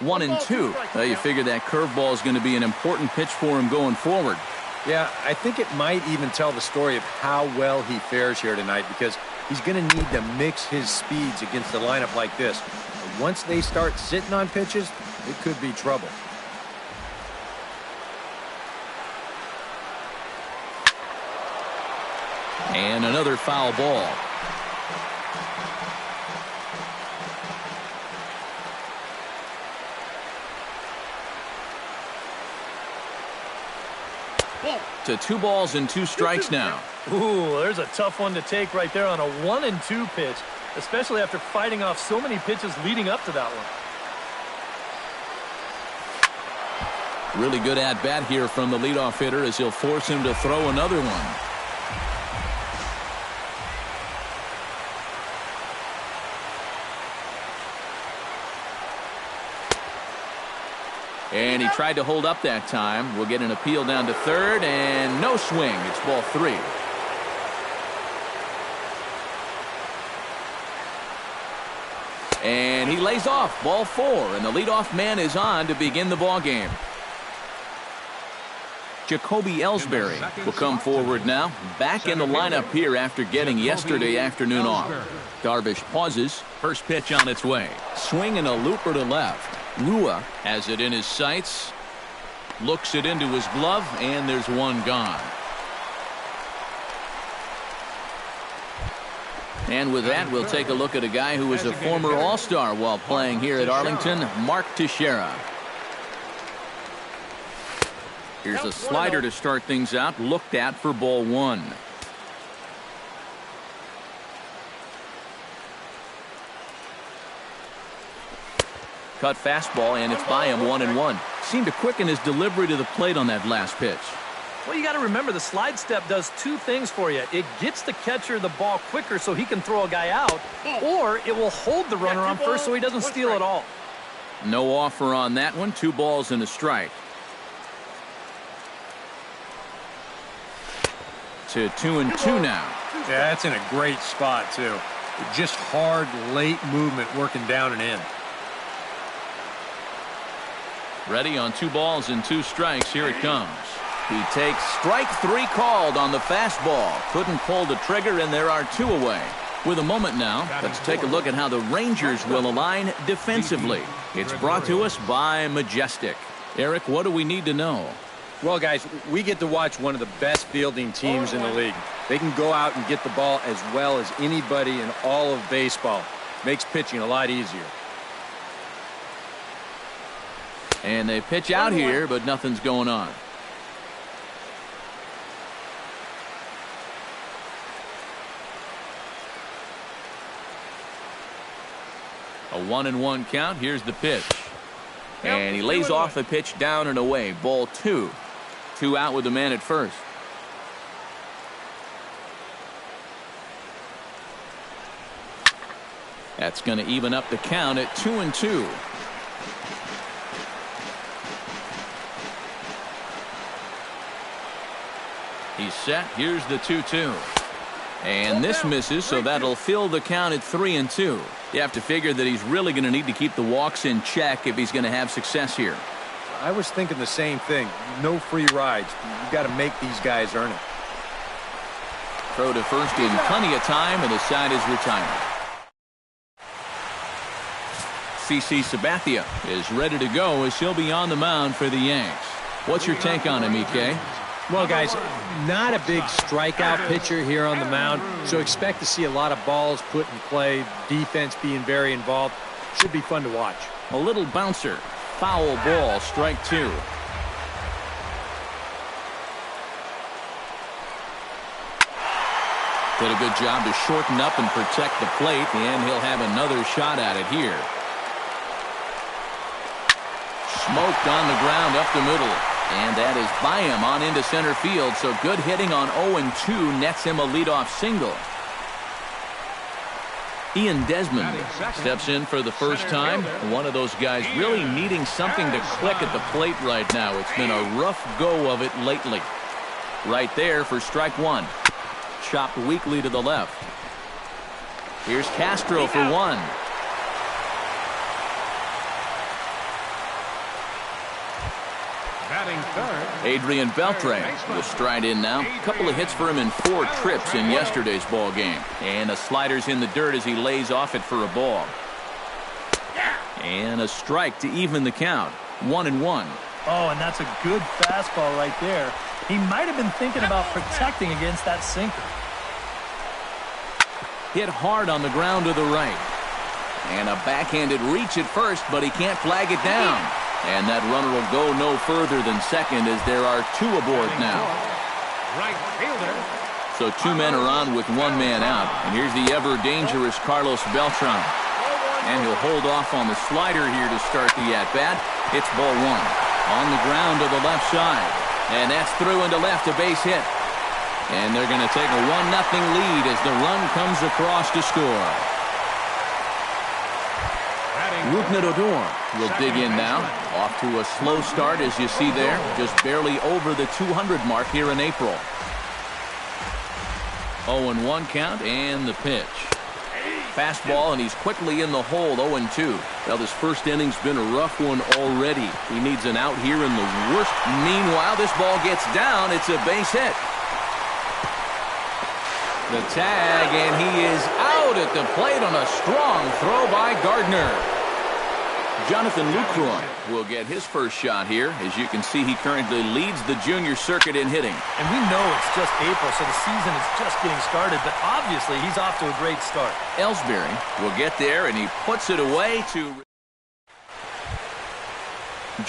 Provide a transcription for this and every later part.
1-2. Well, you figure that curveball is going to be an important pitch for him going forward. Yeah, I think it might even tell the story of how well he fares here tonight, because he's going to need to mix his speeds against a lineup like this. And once they start sitting on pitches, it could be trouble. And another foul ball. To 2 balls and 2 strikes now. Ooh, there's a tough one to take right there on a 1-2 pitch, especially after fighting off so many pitches leading up to that one. Really good at-bat here from the leadoff hitter as he'll force him to throw another one. And he tried to hold up that time. We'll get an appeal down to third, and no swing. It's ball 3. And he lays off, ball 4, and the leadoff man is on to begin the ball game. Jacoby Ellsbury will come forward now, back in the lineup here after getting yesterday afternoon off. Darvish pauses, first pitch on its way. Swing and a looper to left. Rua has it in his sights, looks it into his glove, and there's one gone. And with that, we'll take a look at a guy who was a former All-Star while playing here at Arlington, Mark Teixeira. Here's a slider to start things out, looked at for ball 1. Cut fastball, and it's by him, 1-1. Seemed to quicken his delivery to the plate on that last pitch. Well, you got to remember the slide step does 2 things for you. It gets the catcher the ball quicker so he can throw a guy out, or it will hold the runner on first so he doesn't steal it all. No offer on that one. 2 balls and a strike. To 2-2 now. Yeah, that's in a great spot, too. Just hard, late movement working down and in. Ready on 2 balls and 2 strikes. Here it comes. He takes strike 3 called on the fastball. Couldn't pull the trigger, and there are 2 away. With a moment now, let's take a look at how the Rangers will align defensively. It's brought to us by Majestic. Eric, what do we need to know? Well, guys, we get to watch one of the best fielding teams in the league. They can go out and get the ball as well as anybody in all of baseball. Makes pitching a lot easier. And they pitch out here, but nothing's going on. A 1-1 count. Here's the pitch. And he lays off the pitch down and away. Ball 2. 2 out with the man at first. That's going to even up the count at 2-2. He's set. Here's the 2-2. And this misses, so that'll fill the count at 3-2. You have to figure that he's really going to need to keep the walks in check if he's going to have success here. I was thinking the same thing. No free rides. You've got to make these guys earn it. Throw to first in plenty of time, and the side is retired. CC Sabathia is ready to go as he'll be on the mound for the Yanks. What's your take on him, EK? Well, guys, not a big strikeout pitcher here on the mound, so expect to see a lot of balls put in play, defense being very involved. Should be fun to watch. A little bouncer. Foul ball, strike 2. Did a good job to shorten up and protect the plate, and he'll have another shot at it here. Smoked on the ground up the middle. And that is by him on into center field. So good hitting on 0-2 nets him a leadoff single. Ian Desmond steps in for the first time. One of those guys really needing something to click at the plate right now. It's been a rough go of it lately. Right there for strike 1. Chopped weakly to the left. Here's Castro for 1. Adrian Beltre will stride in now. A couple of hits for him in 4 trips in yesterday's ball game. And a slider's in the dirt as he lays off it for a ball. And a strike to even the count. 1-1. Oh, and that's a good fastball right there. He might have been thinking about protecting against that sinker. Hit hard on the ground to the right. And a backhanded reach at first, but he can't flag it down. And that runner will go no further than second as there are 2 aboard now. Right fielder. So 2 men are on with 1 man out. And here's the ever-dangerous Carlos Beltran. And he'll hold off on the slider here to start the at-bat. It's ball 1. On the ground to the left side. And that's through into left, a base hit. And they're going to take a 1-0 lead as the run comes across to score. Rougned Odor will dig in now. Off to a slow start, as you see there. Just barely over the 200 mark here in April. 0-1 count and the pitch. Fastball, and he's quickly in the hole. 0-2. Well, this first inning's been a rough one already. He needs an out here in the worst. Meanwhile, this ball gets down. It's a base hit. The tag, and he is out at the plate on a strong throw by Gardner. Jonathan Lucroy will get his first shot here. As you can see, he currently leads the junior circuit in hitting. And we know it's just April, so the season is just getting started, but obviously he's off to a great start. Ellsbury will get there, and he puts it away to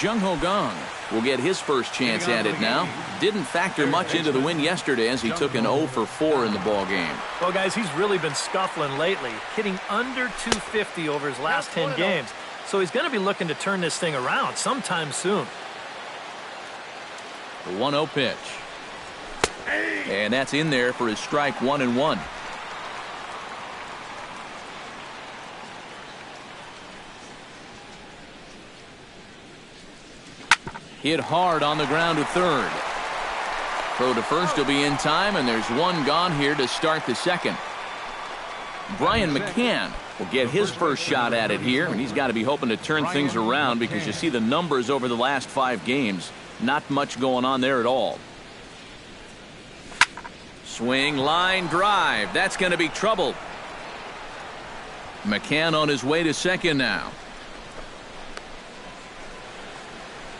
Jung Ho Gong will get his first chance at it now. Didn't factor much into the win yesterday as he took an 0 for 4 in the ball game. Well, guys, he's really been scuffling lately, hitting under 250 over his last 10 games. So he's going to be looking to turn this thing around sometime soon. The 1-0 pitch. And that's in there for his strike. 1-1. Hit hard on the ground to third. Throw to first will be in time, and there's 1 gone here to start the second. Brian McCann will get his first shot at it here, and he's got to be hoping to turn things around because you see the numbers over the last 5 games. Not much going on there at all. Swing, line, drive. That's going to be trouble. McCann on his way to second now.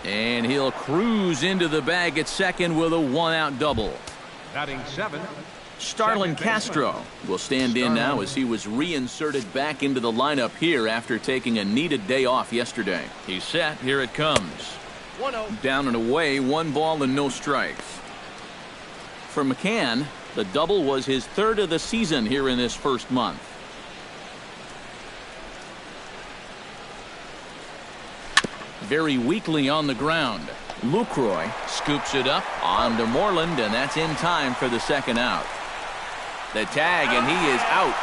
And he'll cruise into the bag at second with a 1-out double. Batting 7. Starlin Castro will stand in now as he was reinserted back into the lineup here after taking a needed day off yesterday. He's set. Here it comes. 1-0. Down and away, 1 ball and no strikes. For McCann, the double was his 3rd of the season here in this first month. Very weakly on the ground. Lucroy scoops it up onto Moreland, and that's in time for the 2nd out. The tag, and he is out.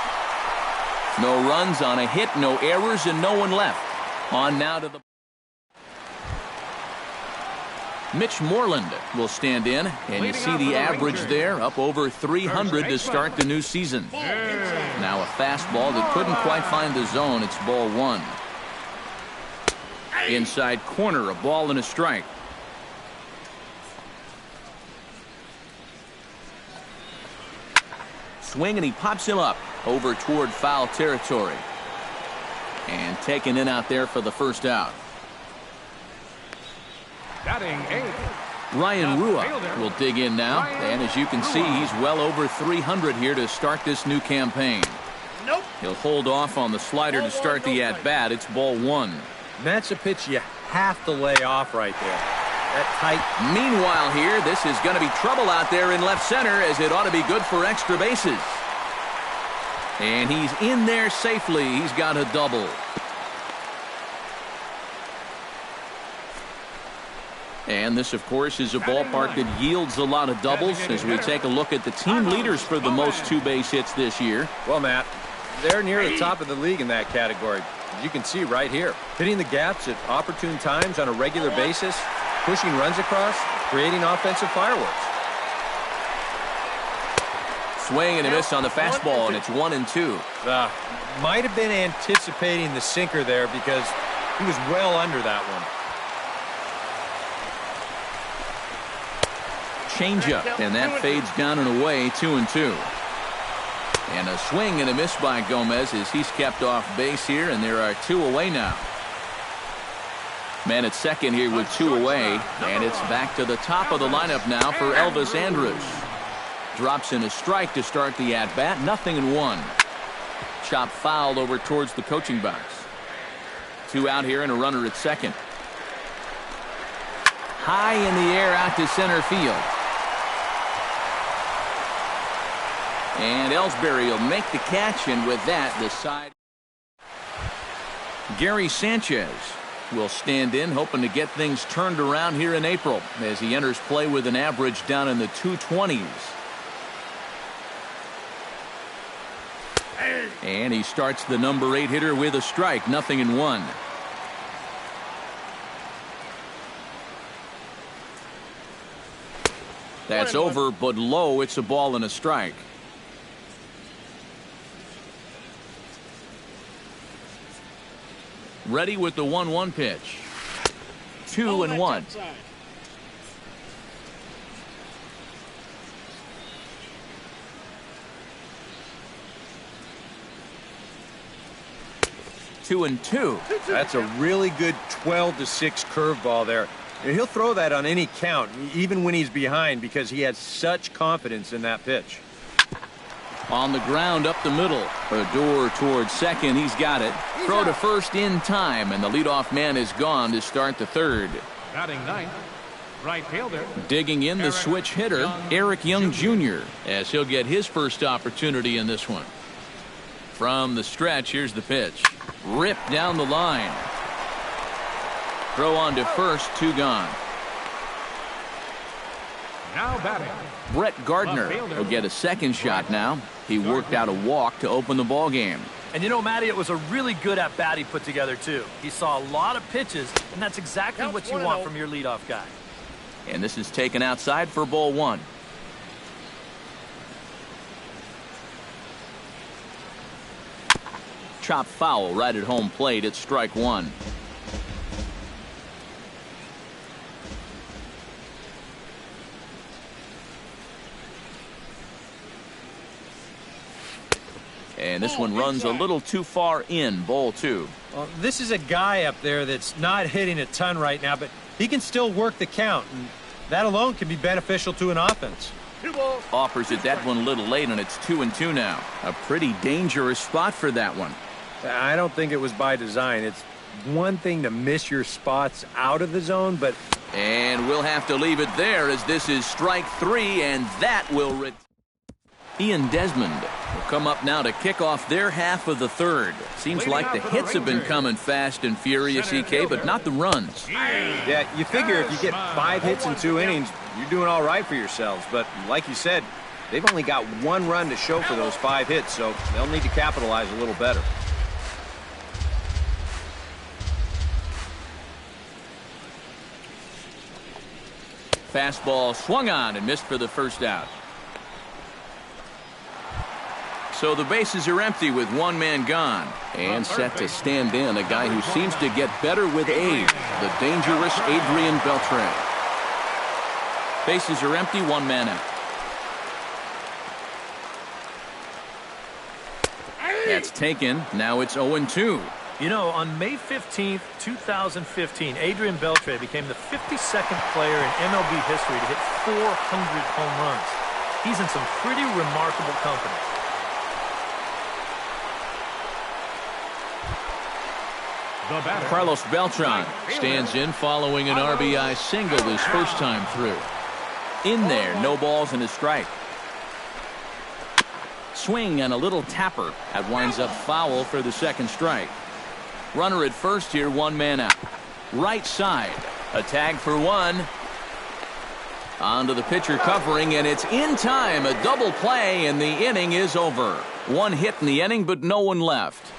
No runs on a hit, no errors, and no one left. On now to the... Mitch Moreland will stand in, and you see the average there, up over 300 to start the new season. Now a fastball that couldn't quite find the zone. It's ball 1. Inside corner, a ball and a strike. Swing, and he pops him up over toward foul territory. And taken in out there for the 1st out. Batting 8. Ryan Rua will dig in now. And as you can see, he's well over 300 here to start this new campaign. Nope. He'll hold off on the slider to start the at-bat. It's ball 1. And that's a pitch you have to lay off right there. That tight. Meanwhile here, this is going to be trouble out there in left center, as it ought to be good for extra bases. And he's in there safely. He's got a double. And this, of course, is a ballpark that yields a lot of doubles as we take a look at the team leaders for the most 2-base hits this year. Well, Matt, they're near the top of the league in that category. As you can see right here, hitting the gaps at opportune times on a regular basis, pushing runs across, creating offensive fireworks. Swing and a miss on the fastball, and it's 1-2. Might have been anticipating the sinker there because he was well under that one. changeup, and that fades down and away, 2-2. And a swing and a miss by Gomez as he's kept off base here, and there are 2 away now. Man at second here with 2 away, and it's back to the top of the lineup now for Elvis Andrus. Drops in a strike to start the at-bat, 0-1. Chop foul over towards the coaching box. 2 out here and a runner at second. High in the air out to center field. And Ellsbury will make the catch, and with that, the side. Gary Sanchez will stand in, hoping to get things turned around here in April as he enters play with an average down in the 220s. And he starts the number 8 hitter with a strike, 0-1. That's over, but low. It's a ball and a strike. Ready with the 1-1 pitch. 2-1. 2-2. That's a really good 12-6 curveball there. He'll throw that on any count, even when he's behind, because he has such confidence in that pitch. On the ground up the middle. Odor towards second. He's got it. Throw to first in time, and the leadoff man is gone to start the third. Batting 9th, right fielder. Digging in the switch hitter, Eric Young Jr., as he'll get his first opportunity in this one. From the stretch, here's the pitch. Ripped down the line. Throw on to first, 2 gone. Now batting. Brett Gardner will get a second shot now. He worked out a walk to open the ball game. And you know, Matty, it was a really good at-bat he put together, too. He saw a lot of pitches, and that's exactly what you want from your leadoff guy. And this is taken outside for ball 1. Chop foul right at home plate. It's strike 1. And this one runs a little too far in, ball 2. Well, this is a guy up there that's not hitting a ton right now, but he can still work the count, and that alone can be beneficial to an offense. Offers it that one a little late, and it's 2-2 now. A pretty dangerous spot for that one. I don't think it was by design. It's one thing to miss your spots out of the zone, but... And we'll have to leave it there as this is strike 3, and that will... Ian Desmond will come up now to kick off their half of the third. Seems like the hits have been coming fast and furious, EK, but not the runs. Yeah, you figure if you get 5 hits in 2 innings, you're doing all right for yourselves. But like you said, they've only got 1 run to show for those 5 hits, so they'll need to capitalize a little better. Fastball swung on and missed for the first out. So the bases are empty with 1 man gone. And set to stand in a guy who seems to get better with age, the dangerous Adrian Beltre. Bases are empty, 1 man out. That's taken. Now it's 0-2. You know, on May 15th, 2015, Adrian Beltre became the 52nd player in MLB history to hit 400 home runs. He's in some pretty remarkable company. Carlos Beltran stands in following an RBI single his first time through. In there, no balls and a strike. Swing and a little tapper. That winds up foul for the second strike. Runner at first here, 1 man out. Right side. A tag for 1. On to the pitcher covering, and it's in time. A double play, and the inning is over. 1 hit in the inning, but no one left.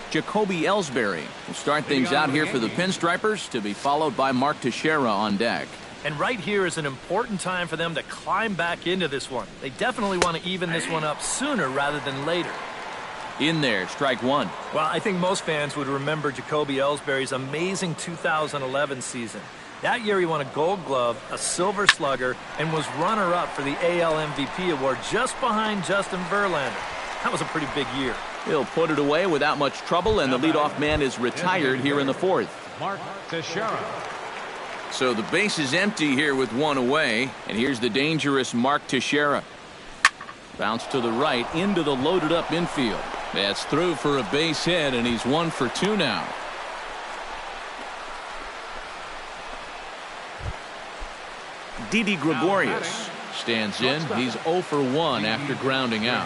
Jacoby Ellsbury will start things out here for the Pinstripers, to be followed by Mark Teixeira on deck. And right here is an important time for them to climb back into this one. They definitely want to even this one up sooner rather than later. In there, strike 1. Well, I think most fans would remember Jacoby Ellsbury's amazing 2011 season. That year he won a Gold Glove, a Silver Slugger, and was runner-up for the AL MVP award just behind Justin Verlander. That was a pretty big year. He'll put it away without much trouble, and the leadoff man is retired here in the fourth. Mark Teixeira. So the base is empty here with one away, and here's the dangerous Mark Teixeira. Bounce to the right into the loaded-up infield. That's through for a base hit, and he's 1 for 2 now. Didi Gregorius stands in. He's 0 for 1 after grounding out.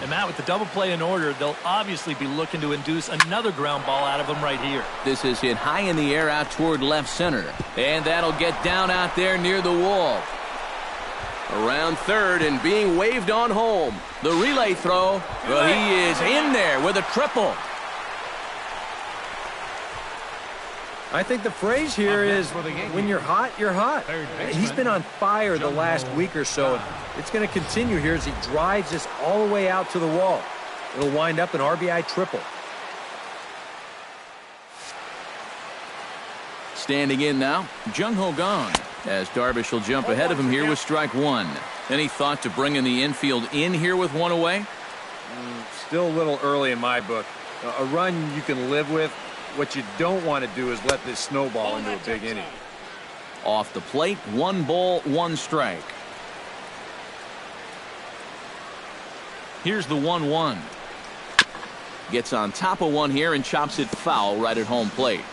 And Matt, with the double play in order, they'll obviously be looking to induce another ground ball out of him right here. This is hit high in the air out toward left center. And that'll get down out there near the wall. Around third and being waved on home. The relay throw. Well, he is in there with a triple. I think the phrase here is, when you're hot, you're hot. He's been on fire the last week or so. And it's going to continue here as he drives this all the way out to the wall. It'll wind up an RBI triple. Standing in now, Jung-Ho Kang, as Darvish will jump ahead of him here with strike one. Any thought to bringing the infield in here with one away? Still a little early in my book. A run you can live with. What you don't want to do is let this snowball into a big inning. Off the plate, 1 ball, 1 strike. Here's the 1-1. Gets on top of one here and chops it foul right at home plate.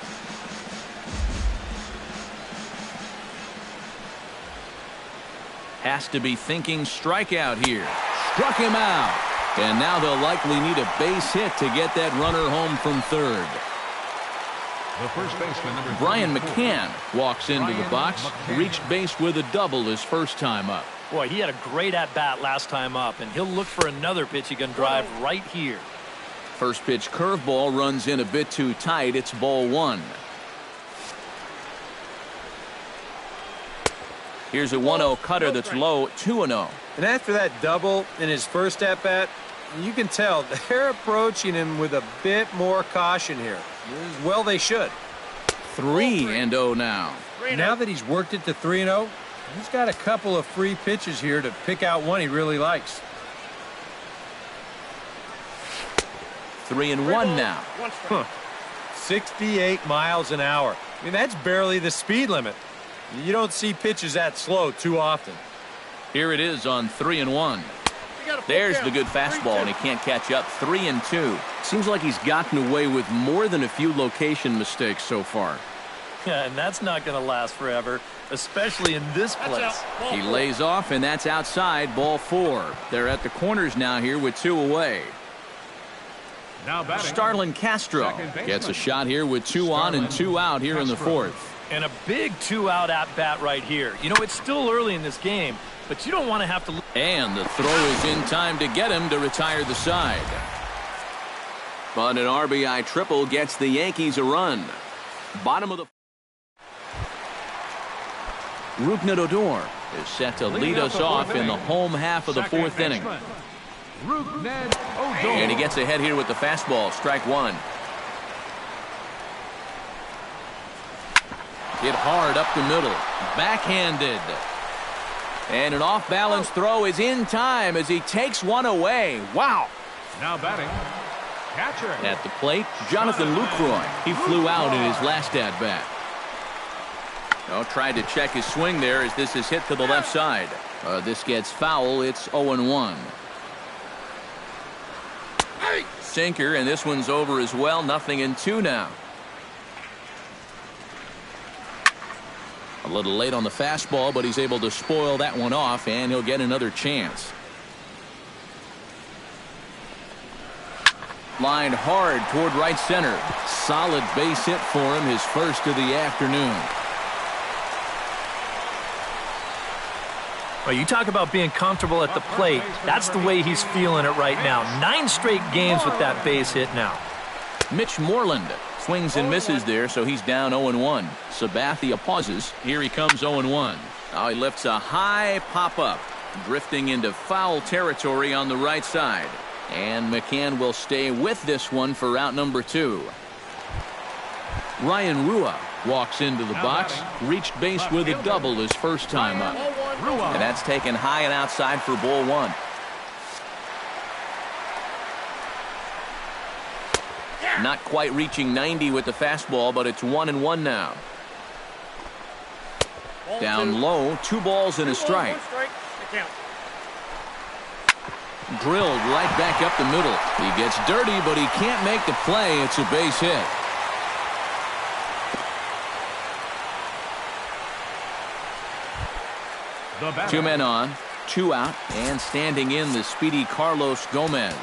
Has to be thinking strikeout here. Struck him out. And now they'll likely need a base hit to get that runner home from third. The first baseman, number Brian 34. McCann walks into the box. Reached base with a double his first time up. Boy, he had a great at-bat last time up, and he'll look for another pitch he can drive right here. First pitch curveball runs in a bit too tight. It's ball 1. Here's a 1-0 cutter that's low, 2-0. And after that double in his first at-bat, you can tell they're approaching him with a bit more caution here. Well, they should. 3-0 now. Now that he's worked it to 3-0, he's got a couple of free pitches here to pick out one he really likes. 3-1 now. 68 miles an hour. I mean, that's barely the speed limit. You don't see pitches that slow too often. Here it is on 3-1. There's the good fastball, and he can't catch up. 3-2. Seems like he's gotten away with more than a few location mistakes so far. Yeah, and that's not going to last forever, especially in this place. He lays off, and that's outside, ball 4. They're at the corners now here with 2 away. Now batting, Starlin Castro gets a shot here with 2 on and 2 out here in the 4th. And a big 2-out at-bat right here. You know, it's still early in this game, but you don't want to have to... And the throw is in time to get him to retire the side. But an RBI triple gets the Yankees a run. Bottom of the... Rougned Odor is set to lead us off in the home half of the 4th inning. Rougned Odor. And he gets ahead here with the fastball. Strike 1. Hit hard up the middle. Backhanded. And an off-balance throw is in time as he takes one away. Wow. Now batting, catcher. At the plate, Jonathan Lucroy. He flew out in his last at-bat. Oh, tried to check his swing there as this is hit to the left side. This gets foul. It's 0-1. Sinker, and this one's over as well. 0-2 now. A little late on the fastball, but he's able to spoil that one off, and he'll get another chance. Lined hard toward right center. Solid base hit for him, his first of the afternoon. Well, you talk about being comfortable at the plate. That's the way he's feeling it right now. 9 straight games with that base hit now. Mitch Moreland swings and misses there, so he's down 0-1. Sabathia pauses. Here he comes 0-1. Now he lifts a high pop-up, drifting into foul territory on the right side. And McCann will stay with this one for out number 2. Ryan Rua walks into the box, reached base with a double his first time up. And that's taken high and outside for ball one. Not quite reaching 90 with the fastball, but it's 1-1 now. Down low, 2 balls and a strike. Drilled right back up the middle. He gets dirty, but he can't make the play. It's a base hit. Two men on, 2 out, and standing in the speedy Carlos Gomez.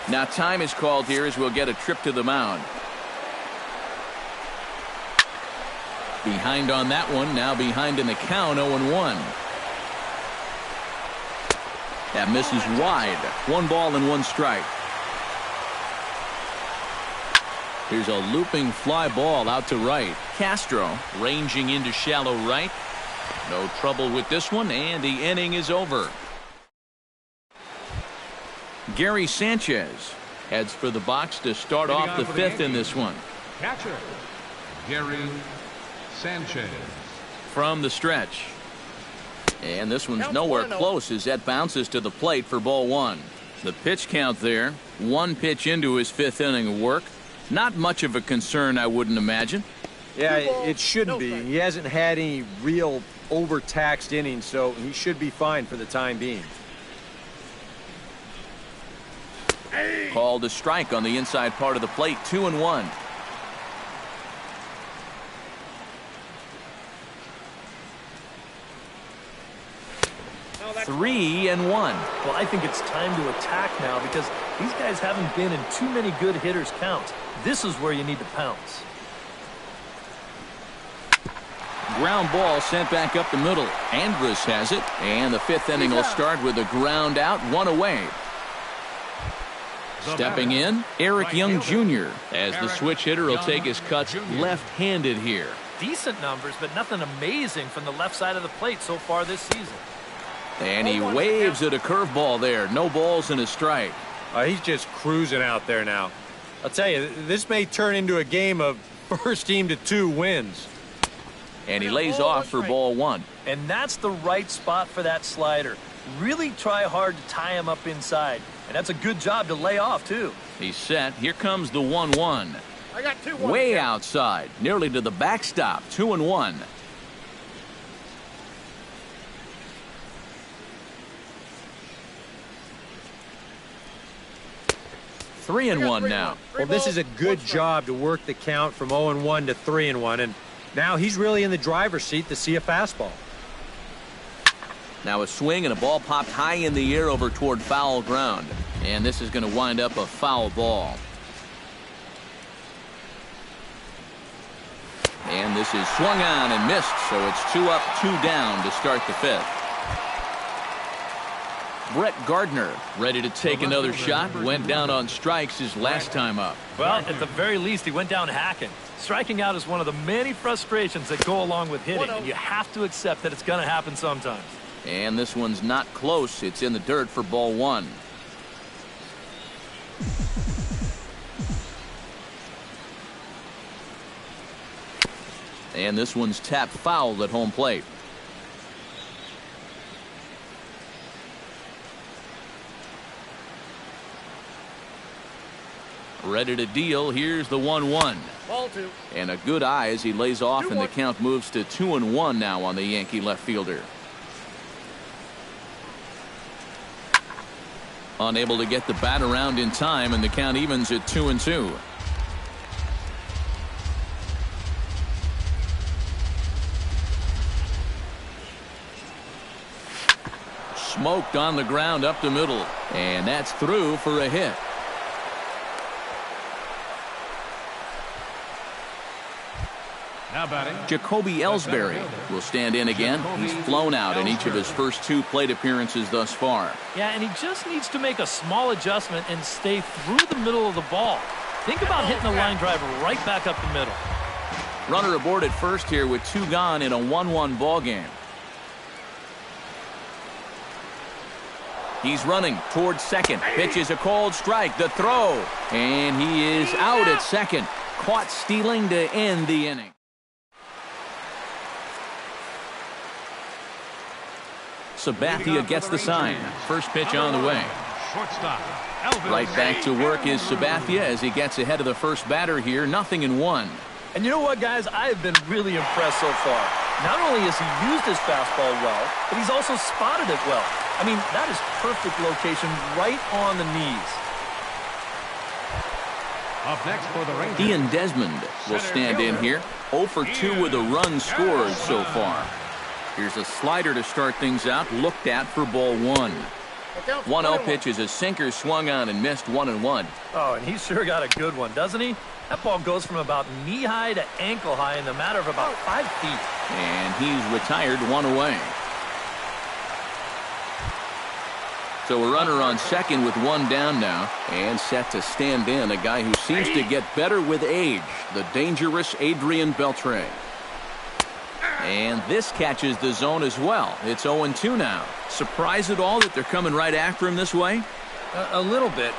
Now time is called here as we'll get a trip to the mound. Behind on that one, now behind in the count, 0-1. That misses wide. 1 ball and 1 strike. Here's a looping fly ball out to right. Castro ranging into shallow right. No trouble with this one, and the inning is over. Gary Sanchez heads for the box to start off the 5th in this one. Catcher, Gary Sanchez. From the stretch. And this one's nowhere close as that bounces to the plate for ball 1. The pitch count there, 1 pitch into his 5th inning of work. Not much of a concern, I wouldn't imagine. Yeah, it shouldn't be. He hasn't had any real overtaxed innings, so he should be fine for the time being. Called a strike on the inside part of the plate, 2-1. Three and 1. Well, I think it's time to attack now because these guys haven't been in too many good hitters' counts. This is where you need to pounce. Ground ball sent back up the middle. Andrus has it, and the 5th inning will start with a ground out, 1 away. Stepping in, Eric Young Jr. as the switch hitter will take his cuts left-handed here. Decent numbers, but nothing amazing from the left side of the plate so far this season. And he waves at a curveball there. No balls and a strike. He's just cruising out there now. I'll tell you, this may turn into a game of first team to 2 wins. And he lays off for ball 1. And that's the right spot for that slider. Really try hard to tie him up inside. And that's a good job to lay off, too. He's set. Here comes the 1-1. I got 2 Way outside. Nearly to the backstop. 2-1. Three and 1 now. Well, this is a good job to work the count from 0-1 to 3-1, and now he's really in the driver's seat to see a fastball. Now a swing and a ball popped high in the air over toward foul ground, and this is going to wind up a foul ball. And this is swung on and missed, so it's 2 up, 2 down to start the 5th. Brett Gardner ready to take another shot. Went down on strikes his last time up. Well, at the very least, he went down hacking. Striking out is one of the many frustrations that go along with hitting, and you have to accept that it's going to happen sometimes. And this one's not close. It's in the dirt for ball 1. And this one's tapped foul at home plate. Ready to deal. Here's the 1-1. Ball 2. And a good eye as he lays off, and the count moves to 2-1 now on the Yankee left fielder. Unable to get the bat around in time, and the count evens at 2-2. Smoked on the ground up the middle, and that's through for a hit. Now batting, Jacoby Ellsbury will stand in again. He's flown out in each of his first 2 plate appearances thus far. Yeah, and he just needs to make a small adjustment and stay through the middle of the ball. Think about hitting a line drive right back up the middle. Runner aboard at first here with 2 gone in a 1-1 ball game. He's running towards second. Pitch is a cold strike. The throw. And he is out at second. caught stealing to end the inning. Sabathia gets the sign. First pitch on the way. Shortstop. Right back to work is Sabathia as he gets ahead of the first batter here. 0-1. And you know what, guys? I have been really impressed so far. Not only has he used his fastball well, but he's also spotted it well. I mean, that is perfect location right on the knees. Up next for the Rangers, Ian Desmond will stand in here. 0 for 2 with a run scored so far. Here's a slider to start things out, looked at for ball 1. 1-0 pitch is a sinker swung on and missed 1-1. Oh, and he sure got a good one, doesn't he? That ball goes from about knee-high to ankle-high in the matter of about 5 feet. And he's retired, 1 away. So a runner on second with 1 down now, and set to stand in a guy who seems to get better with age, the dangerous Adrian Beltre. And this catches the zone as well. It's 0-2 now. Surprised at all that they're coming right after him this way? A little bit.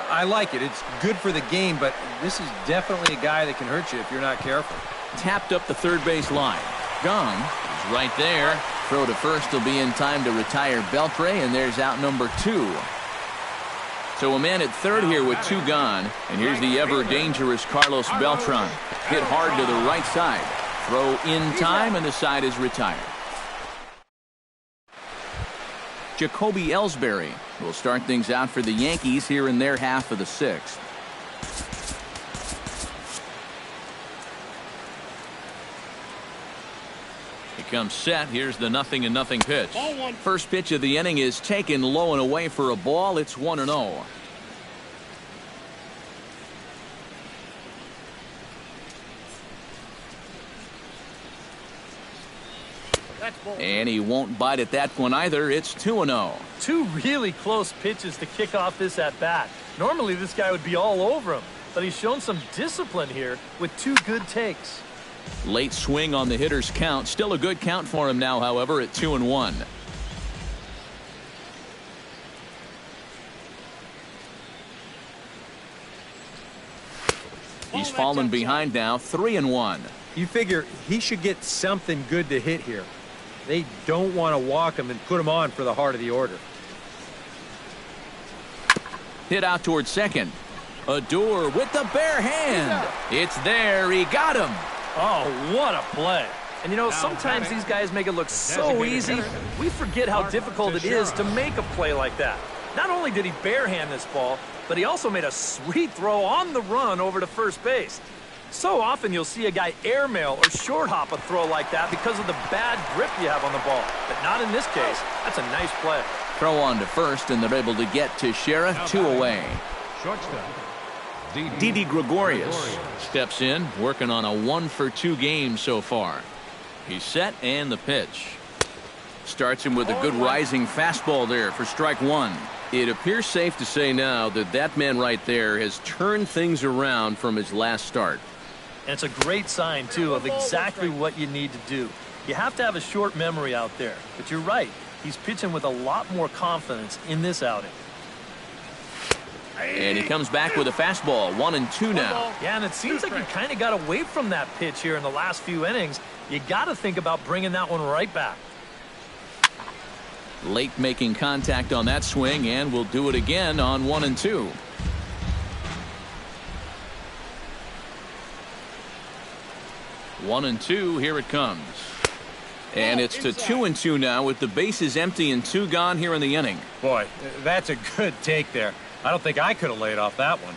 I like it. It's good for the game, but this is definitely a guy that can hurt you if you're not careful. Tapped up the third base line. Gone. He's right there. Throw to first will be in time to retire Beltre, and there's out number 2. So a man at third here with 2 gone, and here's the ever-dangerous Carlos Beltran. Hit hard to the right side. Throw in time, and the side is retired. Jacoby Ellsbury will start things out for the Yankees here in their half of the 6th. He comes set. Here's the 0-0 pitch. First pitch of the inning is taken low and away for a ball. It's 1-0. And he won't bite at that one either. It's 2-0. 2 really close pitches to kick off this at-bat. Normally this guy would be all over him, but he's shown some discipline here with 2 good takes. Late swing on the hitter's count. Still a good count for him now, however, at 2-1. He's fallen behind now, 3-1. You figure he should get something good to hit here. They don't want to walk him and put him on for the heart of the order. Hit out towards second. Adore with the bare hand. It's there. He got him. Oh, what a play. And you know, sometimes these guys make it look so easy, we forget how difficult it is to make a play like that. Not only did he barehand this ball, but he also made a sweet throw on the run over to first base. So often you'll see a guy airmail or short hop a throw like that because of the bad grip you have on the ball. But not in this case. That's a nice play. Throw on to first, and they're able to get to Shera, 2 away. shortstop, Didi Gregorius steps in, working on a 1 for 2 game so far. He's set, and the pitch. Starts him with a good rising fastball there for strike 1. It appears safe to say now that that man right there has turned things around from his last start. And it's a great sign, too, of exactly what you need to do. You have to have a short memory out there. But you're right. He's pitching with a lot more confidence in this outing. And he comes back with a fastball, 1-2 now. Yeah, and it seems like you kind of got away from that pitch here in the last few innings. You got to think about bringing that one right back. Late making contact on that swing, and will do it again on 1-2. One and two, here it comes. And it's to 2-2 now with the bases empty and 2 gone here in the inning. Boy, that's a good take there. I don't think I could have laid off that one.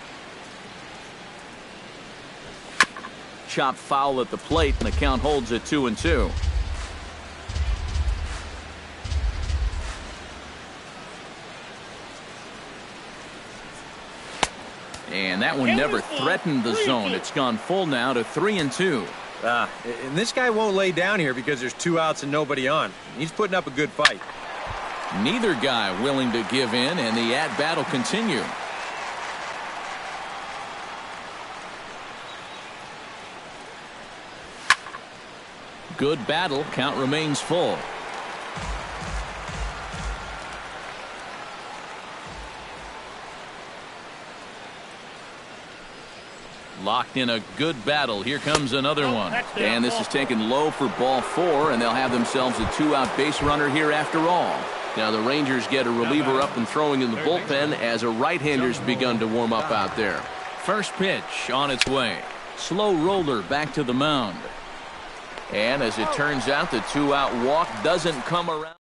Chop foul at the plate, and the count holds at 2-2. And that one never threatened the zone. It's gone full now to 3-2. And this guy won't lay down here because there's 2 outs and nobody on. He's putting up a good fight. Neither guy willing to give in, and the at-bat will continue. Good battle. Count remains full. Locked in a good battle. Here comes another one. And this is taken low for ball 4, and they'll have themselves a 2-out base runner here after all. Now the Rangers get a reliever up and throwing in the bullpen as a right-hander's begun to warm up out there. First pitch on its way. Slow roller back to the mound. And as it turns out, the 2-out walk doesn't come around.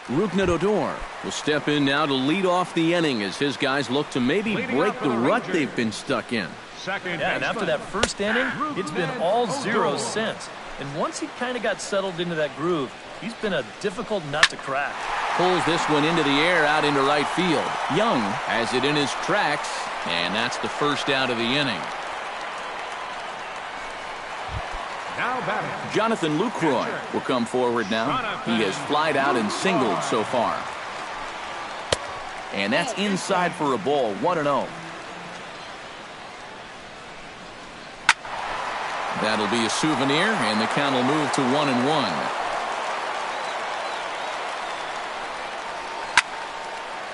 Rougned Odor will step in now to lead off the inning as his guys look to maybe break the rut they've been stuck in. Yeah, and after that first inning, it's been all zeros since. And once he kind of got settled into that groove, he's been a difficult nut to crack. Pulls this one into the air out into right field. Young has it in his tracks, and that's the first out of the inning. Now batting, Jonathan Lucroy will come forward now. He has flied out and singled so far. And that's inside for a ball, 1-0. That'll be a souvenir, and the count will move to 1-1.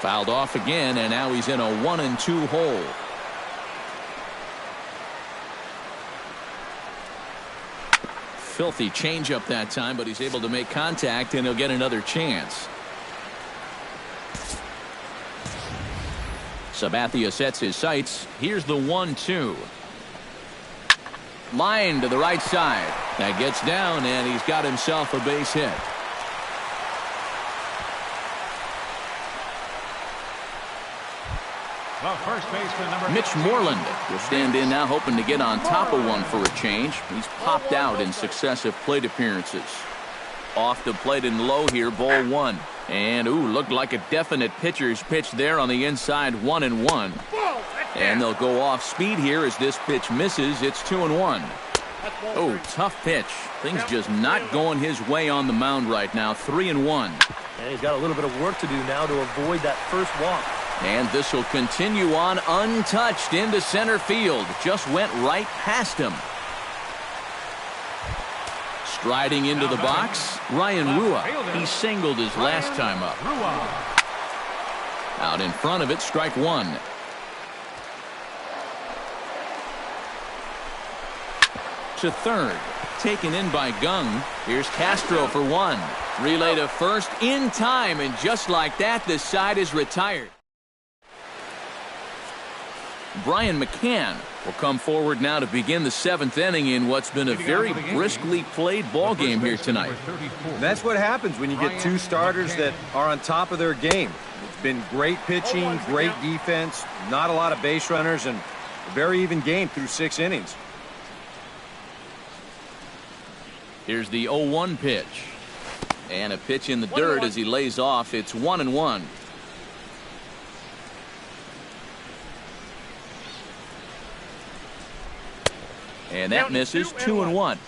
Fouled off again, and now he's in a 1-2 hole. Filthy changeup that time, but he's able to make contact, and he'll get another chance. Sabathia sets his sights. Here's the 1-2. Line to the right side. That gets down, and he's got himself a base hit. the first baseman, number Mitch Moreland will stand in now, hoping to get on top of one for a change. He's popped out in successive plate appearances. Off the plate and low here, ball 1. And, looked like a definite pitcher's pitch there on the inside, 1-1. And they'll go off speed here as this pitch misses. It's 2-1. Oh, tough pitch. Things just not going his way on the mound right now, 3-1. And he's got a little bit of work to do now to avoid that first walk. And this will continue on untouched into center field. Just went right past him. Striding into the box, Ryan Rua. He singled his last time up. Out in front of it, strike 1. To third, taken in by Gung. Here's Castro for 1. Relay to first in time, and just like that, the side is retired. Brian McCann will come forward now to begin the 7th inning in what's been a very briskly played ball game here tonight. And that's what happens when you get two starters that are on top of their game. It's been great pitching, great defense, not a lot of base runners, and a very even game through 6 innings. Here's the 0-1 pitch. And a pitch in the dirt as he lays off. It's 1-1. And that misses, 2-1.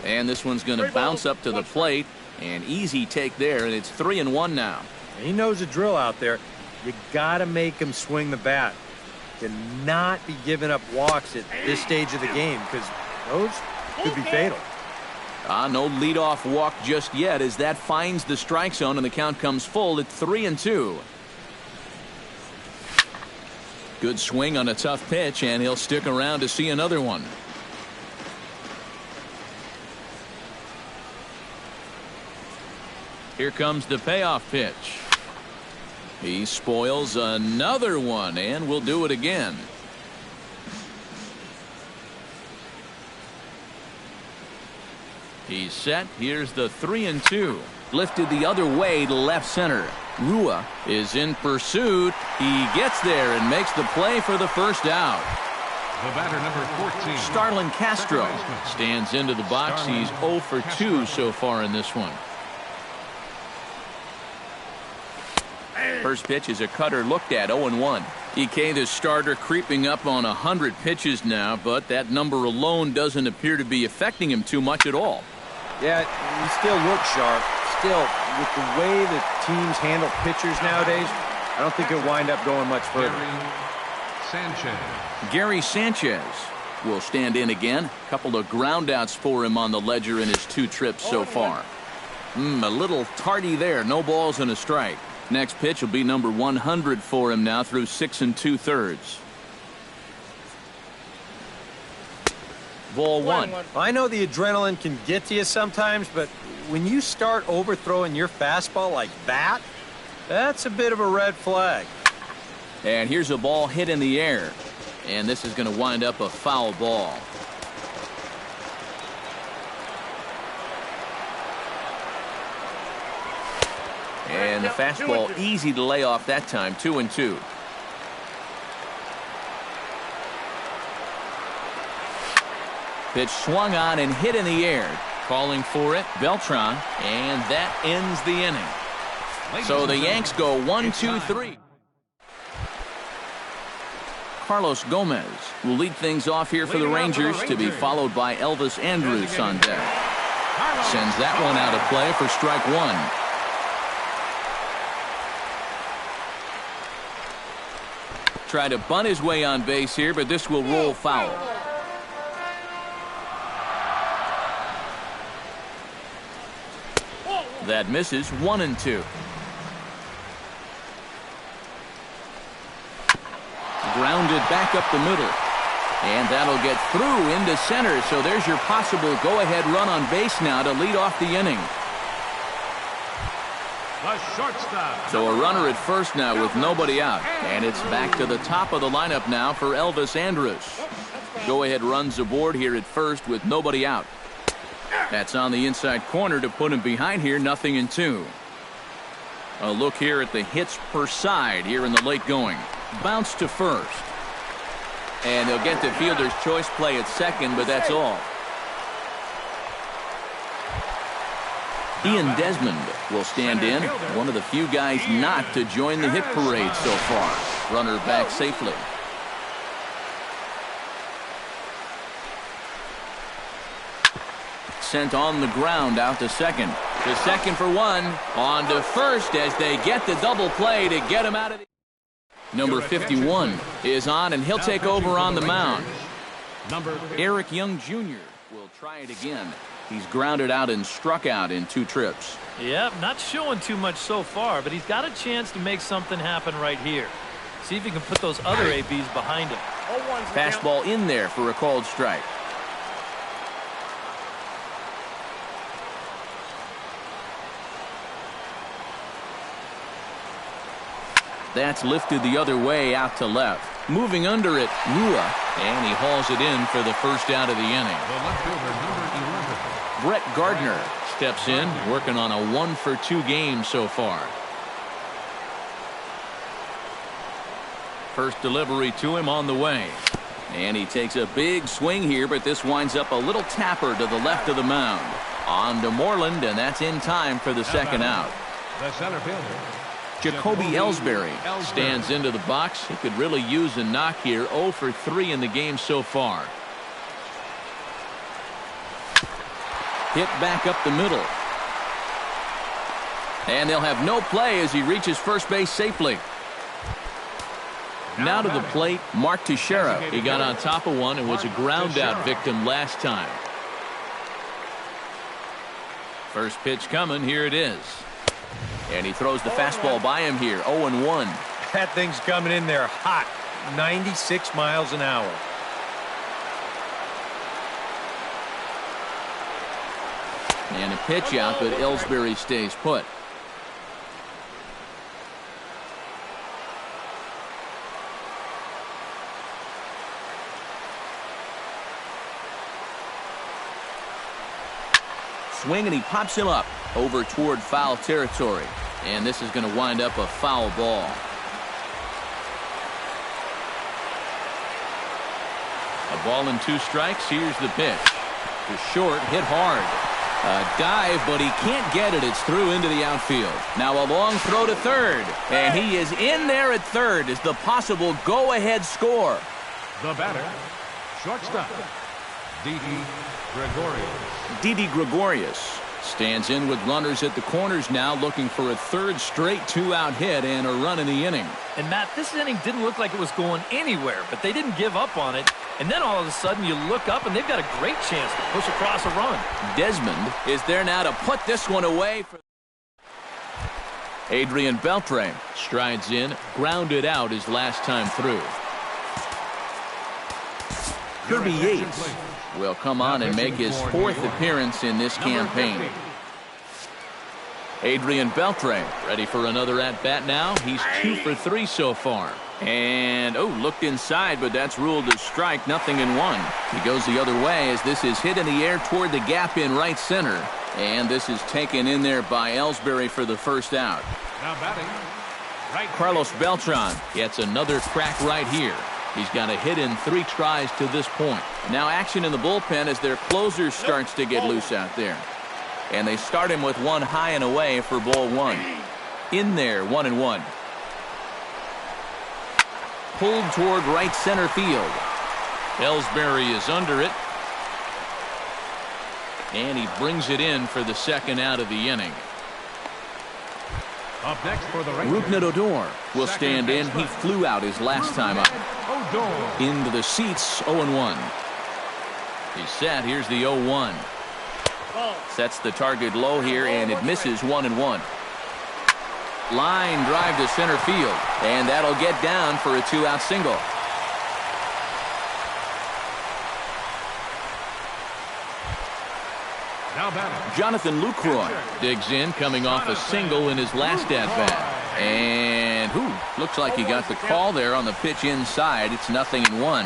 And this one's going to bounce up to the plate. An easy take there, and it's 3-1 now. He knows the drill out there. You got to make him swing the bat. To not be giving up walks at this stage of the game, because those could be fatal. No leadoff walk just yet as that finds the strike zone and the count comes full at 3-2. Good swing on a tough pitch, and he'll stick around to see another one. Here comes the payoff pitch. He spoils another one, and will do it again. He's set. Here's the 3-2. Lifted the other way to left center. Rua is in pursuit. He gets there and makes the play for the first out. The batter, number 14. Starlin Castro stands into the box. He's 0 for 2 so far in this one. First pitch is a cutter looked at, 0-1. EK, the starter, creeping up on 100 pitches now, but that number alone doesn't appear to be affecting him too much at all. Yeah, he still looks sharp. Still, with the way that teams handle pitchers nowadays, I don't think he'll wind up going much further. Gary Sanchez will stand in again. A couple of groundouts for him on the ledger in his 2 trips so far. A little tardy there. No balls and a strike. Next pitch will be number 100 for him now through 6 2/3. Ball one. I know the adrenaline can get to you sometimes, but when you start overthrowing your fastball like that, that's a bit of a red flag. And here's a ball hit in the air. And this is going to wind up a foul ball. And the fastball easy to lay off that time. 2-2. Pitch swung on and hit in the air. Calling for it, Beltran, and that ends the inning. So the Yanks go 1-2-3. Carlos Gomez will lead things off here for the Rangers, to be followed by Elvis Andrus on deck. Sends that one out of play for strike one. Try to bunt his way on base here, but this will roll foul. That misses. 1-2. Grounded back up the middle. And that'll get through into center. So there's your possible go-ahead run on base now to lead off the inning. The shortstop. So a runner at first now with nobody out. And it's back to the top of the lineup now for Elvis Andrus. Go-ahead runs aboard here at first with nobody out. That's on the inside corner to put him behind here. 0-2. A look here at the hits per side here in the late going. Bounce to first. And they'll get to fielder's choice play at second, but that's all. Ian Desmond will stand in. One of the few guys not to join the hit parade so far. Runner back safely. Sent on the ground out to second. To second for one. On to first as they get the double play to get him out of the... Number 51 is on, and he'll take over on the mound. Eric Young Jr. will try it again. He's grounded out and struck out in 2 trips. Yep, not showing too much so far, but he's got a chance to make something happen right here. See if he can put those other ABs behind him. Fastball in there for a called strike. That's lifted the other way out to left. Moving under it, Rua, and he hauls it in for the first out of the inning. The left fielder, number 11. Brett Gardner steps in, working on a 1-for-2 game so far. First delivery to him on the way. And he takes a big swing here, but this winds up a little tapper to the left of the mound. On to Moreland, and that's in time for the second out. The center fielder, Jacoby Ellsbury stands into the box. He could really use a knock here. 0 for 3 in the game so far. Hit back up the middle. And they'll have no play as he reaches first base safely. Now to the plate, Mark Teixeira. He got on top of one and was a ground out victim last time. First pitch coming. Here it is. And he throws the fastball by him here. 0-1. That thing's coming in there hot. 96 miles an hour. And a pitch out, but Ellsbury stays put. Swing, and he pops him up over toward foul territory. And this is going to wind up a foul ball. A ball and 2 strikes. Here's the pitch. To short, hit hard. A dive, but he can't get it. It's through into the outfield. Now a long throw to third. And he is in there at third as the possible go-ahead score. the batter, shortstop, Didi Gregorius. Didi Gregorius stands in with runners at the corners now, looking for a third straight 2-out hit and a run in the inning. And Matt, this inning didn't look like it was going anywhere, but they didn't give up on it, And then all of a sudden you look up and they've got a great chance to push across a run. Desmond is there now to put this one away. Adrian Beltre strides in, grounded out his last time through. Kirby Yates will come on and make his 4th appearance in this campaign. Adrian Beltre ready for another at-bat now. He's 2 for 3 so far. And, looked inside, but that's ruled a strike, nothing in 1. He goes the other way as this is hit in the air toward the gap in right center. And this is taken in there by Ellsbury for the first out. Now batting, right. Carlos Beltran gets another crack right here. He's got a hit in 3 tries to this point. Now action in the bullpen as their closer starts to get loose out there. And they start him with 1 high and away for ball 1. In there, 1-1. Pulled toward right center field. Ellsbury is under it. And he brings it in for the second out of the inning. Up next for the Rangers, Rougned Odor will stand in. He flew out his last time up. Odor. Into the seats, 0-1. He's set. Here's the 0-1. Sets the target low here, and it misses 1-1. Line drive to center field, and that'll get down for a 2-out single. Now batting, Jonathan Lucroy digs in, coming off a single in his last at-bat. And looks like he got the call there on the pitch inside. It's 0-1.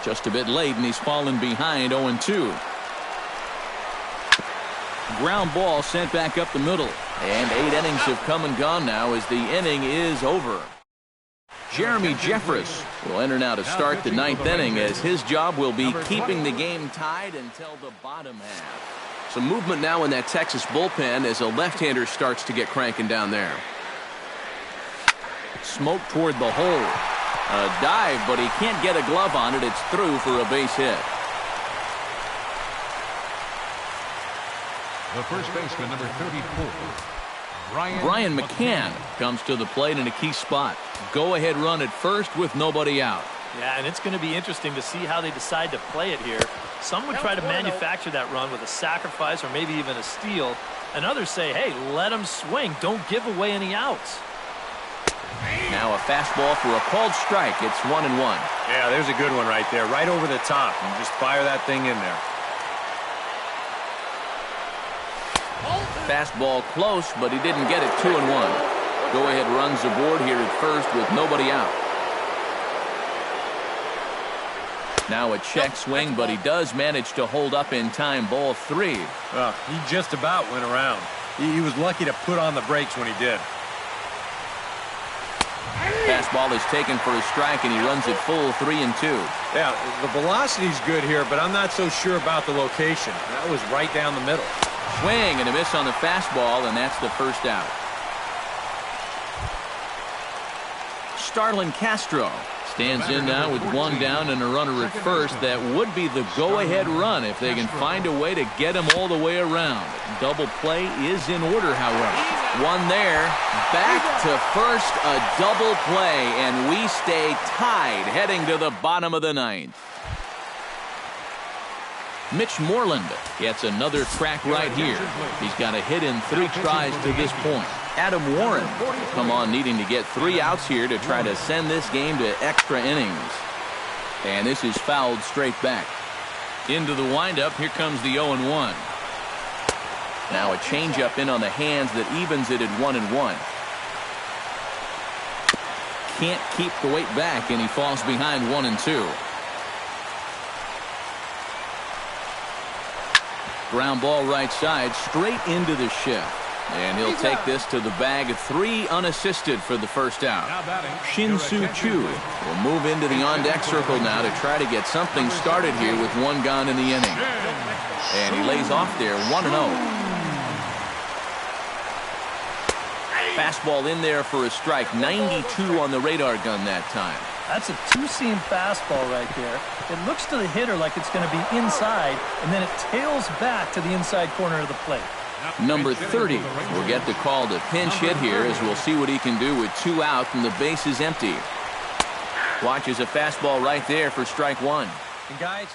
Just a bit late, and he's fallen behind 0-2. Ground ball sent back up the middle. And 8 innings have come and gone now as the inning is over. Jeremy Jeffress will enter now to start the 9th inning as his job will be keeping the game tied until the bottom half. Some movement now in that Texas bullpen as a left-hander starts to get cranking down there. Smoke toward the hole. A dive, but he can't get a glove on it. It's through for a base hit. the first baseman, number 34, Brian McCann comes to the plate in a key spot. Go-ahead run at first with nobody out. Yeah, and it's going to be interesting to see how they decide to play it here. Some would try to manufacture that run with a sacrifice or maybe even a steal. And others say, hey, let them swing. Don't give away any outs. Now a fastball for a called strike. It's 1-1. Yeah, there's a good one right there. Right over the top. And just fire that thing in there. Fastball close, but he didn't get it. 2-1. Go-ahead runs aboard here at first with nobody out. Now a check swing, but he does manage to hold up in time. Ball 3. Well, he just about went around. He was lucky to put on the brakes when he did. Fastball is taken for a strike, and he runs it full 3-2. Yeah, the velocity's good here, but I'm not so sure about the location. That was right down the middle. Swing and a miss on the fastball, and that's the first out. Starlin Castro stands in now with one down and a runner at first. That would be the go-ahead run if they can find a way to get him all the way around. Double play is in order, however. One there. Back to first, a double play, and we stay tied heading to the bottom of the ninth. Mitch Moreland gets another crack right here. He's got a hit in 3 tries to this point. Adam Warren will come on needing to get 3 outs here to try to send this game to extra innings. And this is fouled straight back. Into the windup, here comes the 0-1. Now a changeup in on the hands that evens it at 1-1. Can't keep the weight back, and he falls behind 1-2. Ground ball right side, straight into the shift. And he'll take this to the bag of 3 unassisted for the first out. Shin-Soo Choo will move into the on-deck circle now to try to get something started here with 1 gone in the inning. And he lays off there, 1-0. Fastball in there for a strike, 92 on the radar gun that time. That's a two-seam fastball right there. It looks to the hitter like it's going to be inside, and then it tails back to the inside corner of the plate. Number 30 will get the call to pinch hit here as we'll see what he can do with 2 out and the base is empty. Watches a fastball right there for strike one. And guys,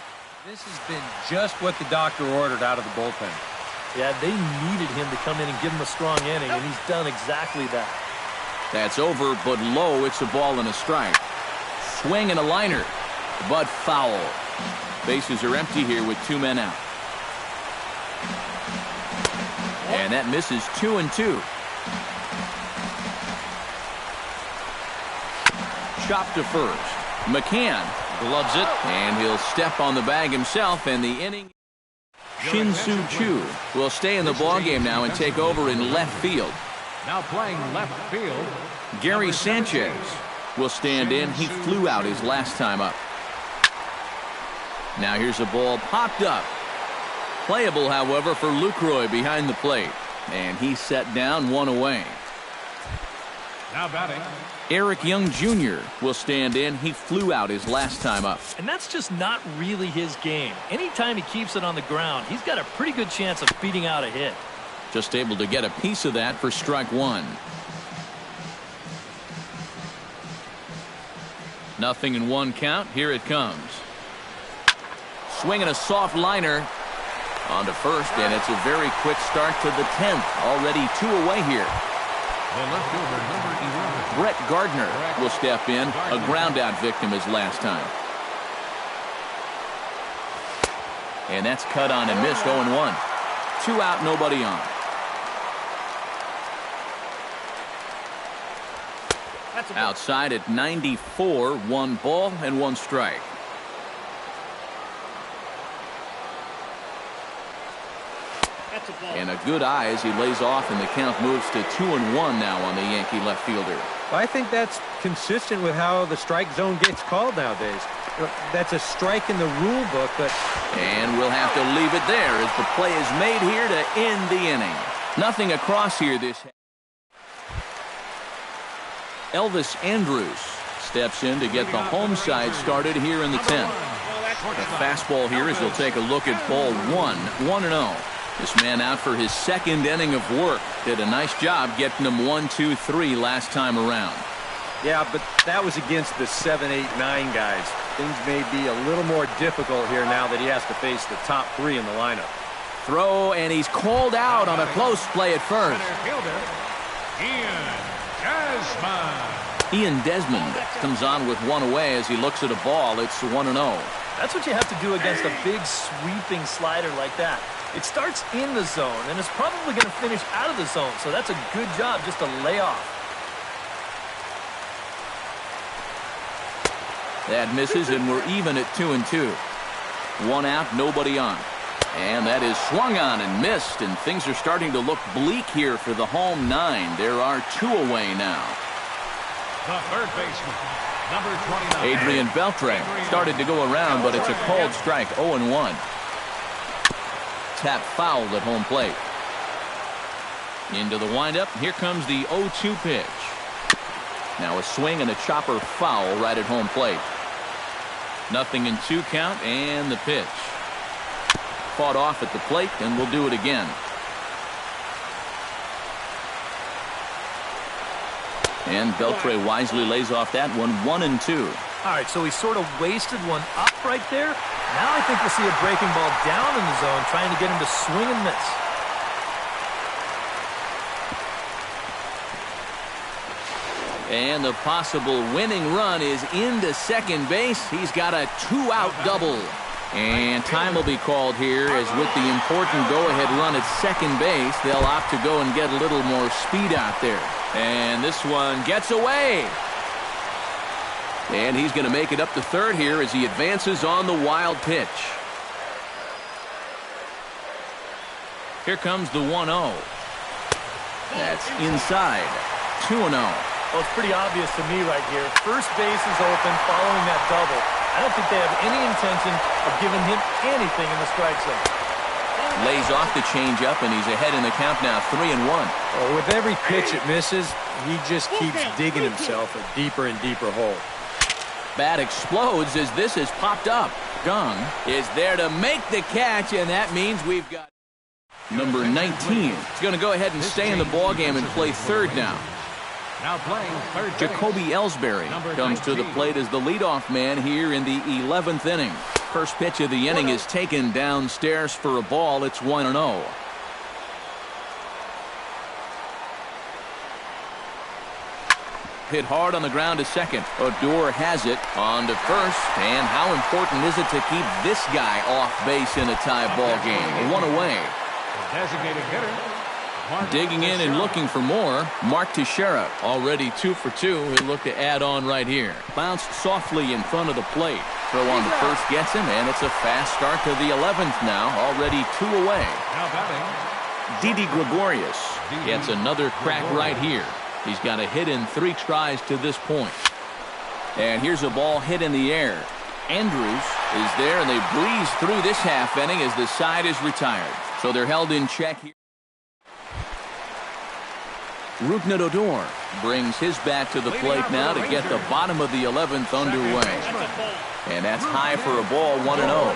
this has been just what the doctor ordered out of the bullpen. Yeah, they needed him to come in and give him a strong inning, and he's done exactly that. That's over, but low. It's a ball and a strike. Swing and a liner, but foul. Bases are empty here with 2 men out. And that misses 2-2. Chop to first. McCann gloves it, and he'll step on the bag himself, and the inning. Shin-Soo Choo will stay in the ballgame now and take over in left field. Now playing left field, Gary Sanchez will stand in. He flew out his last time up. Now here's a ball popped up. Playable, however, for Lucroy behind the plate. And he's set down, 1 away. now batting, Eric Young Jr. will stand in. He flew out his last time up. And that's just not really his game. Anytime he keeps it on the ground, he's got a pretty good chance of beating out a hit. Just able to get a piece of that for strike one. 0-1 count. Here it comes. Swinging a soft liner on to first, and it's a very quick start to the 10th. Already 2 away here. the left fielder, number 11. Brett Gardner will step in. A ground-out victim his last time. And that's cut on and missed. 0-1. 2 out, nobody on. Outside at 94, 1 ball and 1 strike. And a good eye as he lays off, and the count moves to 2-1 now on the Yankee left fielder. I think that's consistent with how the strike zone gets called nowadays. That's a strike in the rule book, but... And we'll have to leave it there as the play is made here to end the inning. Nothing across here this... Elvis Andrus steps in to get the home side started here in the 10th. The fastball here as he'll take a look at ball 1. 1-0. This man out for his 2nd inning of work. Did a nice job getting him 1, 2, 3 last time around. Yeah, but that was against the 7, 8, 9 guys. Things may be a little more difficult here now that he has to face the top 3 in the lineup. Throw, and he's called out on a close play at first. Center fielder, Ian Desmond comes on with 1 away as he looks at a ball. It's 1-0. That's what you have to do against a big sweeping slider like that. It starts in the zone, and it's probably going to finish out of the zone, so that's a good job just to lay off. That misses, and we're even at 2-2. 1 out, nobody on. And that is swung on and missed, and things are starting to look bleak here for the home 9. There are 2 away now. the third baseman, number 29. Adrian Beltre started to go around, but it's a called strike. 0-1. Tap fouled at home plate. Into the windup. Here comes the 0-2 pitch. Now a swing and a chopper foul right at home plate. 0-2 count, and the pitch. Fought off at the plate, and we'll do it again. And Beltre wisely lays off that one. 1-2. All right, so he sort of wasted one up right there. Now I think we'll see a breaking ball down in the zone, trying to get him to swing and miss. And the possible winning run is into second base. He's got a 2-out double. And time will be called here, as with the important go-ahead run at second base, they'll opt to go and get a little more speed out there. And this one gets away. And he's going to make it up to third here as he advances on the wild pitch. Here comes the 1-0. That's inside. 2-0. Well, it's pretty obvious to me right here. First base is open following that double. I don't think they have any intention of giving him anything in the strike zone. Lays off the changeup, and he's ahead in the count now, 3-1. Oh, with every pitch it misses, he just keeps digging himself a deeper and deeper hole. Bat explodes as this is popped up. Gong is there to make the catch, and that means we've got number 19. He's going to go ahead and stay in the ballgame and play third now. Now playing third base. Jacoby Ellsbury comes to the plate as the leadoff man here in the 11th inning. First pitch of the inning is taken downstairs for a ball. It's 1-0. Hit hard on the ground to second. Odor has it on to first. And how important is it to keep this guy off base in a tie ball game? One away. The designated hitter. Digging in and looking for more, Mark Teixeira, already 2 for 2. He'll look to add on right here. Bounced softly in front of the plate. Throw on to first gets him, and it's a fast start to the 11th now. Already 2 away. Now batting. Didi Gregorius gets another crack right here. He's got a hit in 3 tries to this point. And here's a ball hit in the air. Andrews is there, and they breeze through this half inning as the side is retired. So they're held in check here. Rougned Odor brings his bat to the plate now to get the bottom of the 11th underway. And that's high for a ball, 1-0.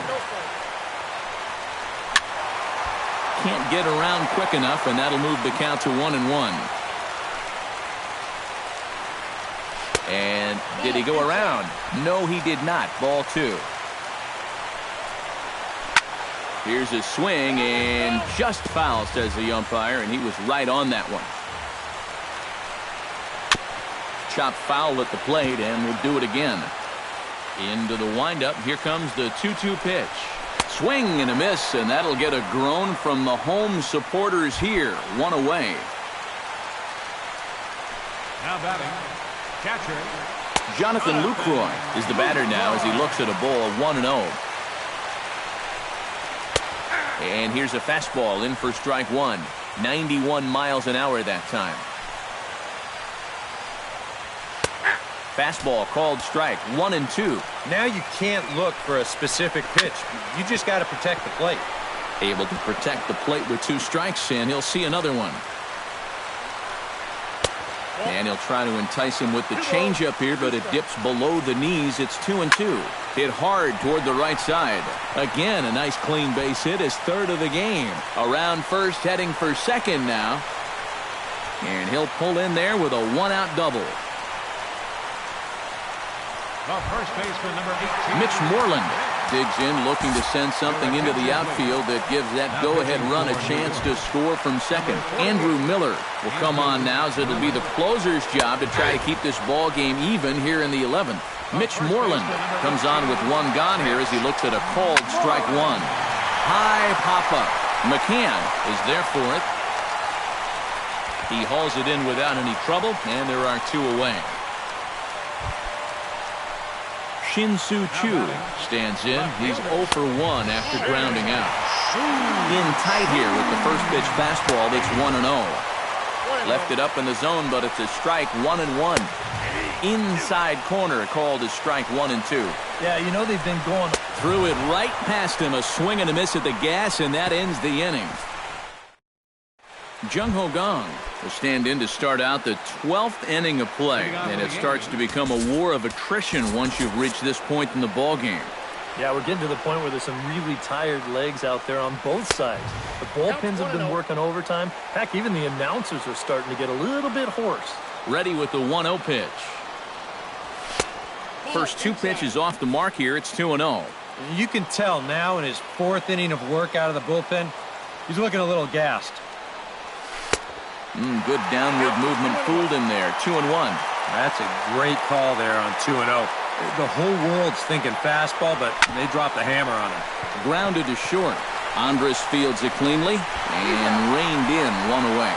Can't get around quick enough, and that'll move the count to 1-1. And did he go around? No, he did not. Ball 2. Here's a swing, and just foul, says the umpire, and he was right on that one. Chopped foul at the plate, and we'll do it again. Into the windup. Here comes the 2-2 pitch. Swing and a miss, and that'll get a groan from the home supporters here. 1 away. Now batting. Catcher. Jonathan Lucroy is the batter now as he looks at a ball 1-0. And here's a fastball in for strike 1. 91 miles an hour that time. Fastball called strike. 1-2. Now you can't look for a specific pitch. You just got to protect the plate. Able to protect the plate with 2 strikes, and he'll see another one. And he'll try to entice him with the changeup here, but it dips below the knees. It's 2-2. Hit hard toward the right side. Again, a nice clean base hit, his 3rd of the game. Around first, heading for second now. And he'll pull in there with a 1-out double. The first baseman, number 18. Mitch Moreland digs in, looking to send something into the outfield that gives that go-ahead run a chance to score from second. Andrew Miller will come on now, as it'll be the closer's job to try to keep this ball game even here in the 11th. Mitch Moreland comes on with 1 gone here as he looks at a called strike 1. High pop-up. McCann is there for it. He hauls it in without any trouble, and there are 2 away. Shin-Soo Choo stands in. He's 0 for 1 after grounding out. In tight here with the first pitch fastball. That's 1-0. Left it up in the zone, but it's a strike. 1-1. Inside corner called a strike. 1-2. Yeah, you know they've been going. Threw it right past him. A swing and a miss at the gas, and that ends the inning. Jung Ho Gong will stand in to start out the 12th inning of play, and it starts to become a war of attrition once you've reached this point in the ball game. Yeah, we're getting to the point where there's some really tired legs out there on both sides. The bullpens have been working overtime. Heck, even the announcers are starting to get a little bit hoarse. Ready with the 1-0 pitch. First 2 pitches off the mark here. It's 2-0. You can tell now in his 4th inning of work out of the bullpen, he's looking a little gassed. Good downward movement fooled him there. 2-1. That's a great call there on 2-0. The whole world's thinking fastball, but they dropped the hammer on him. Grounded to short. Andres fields it cleanly and reined in 1 away.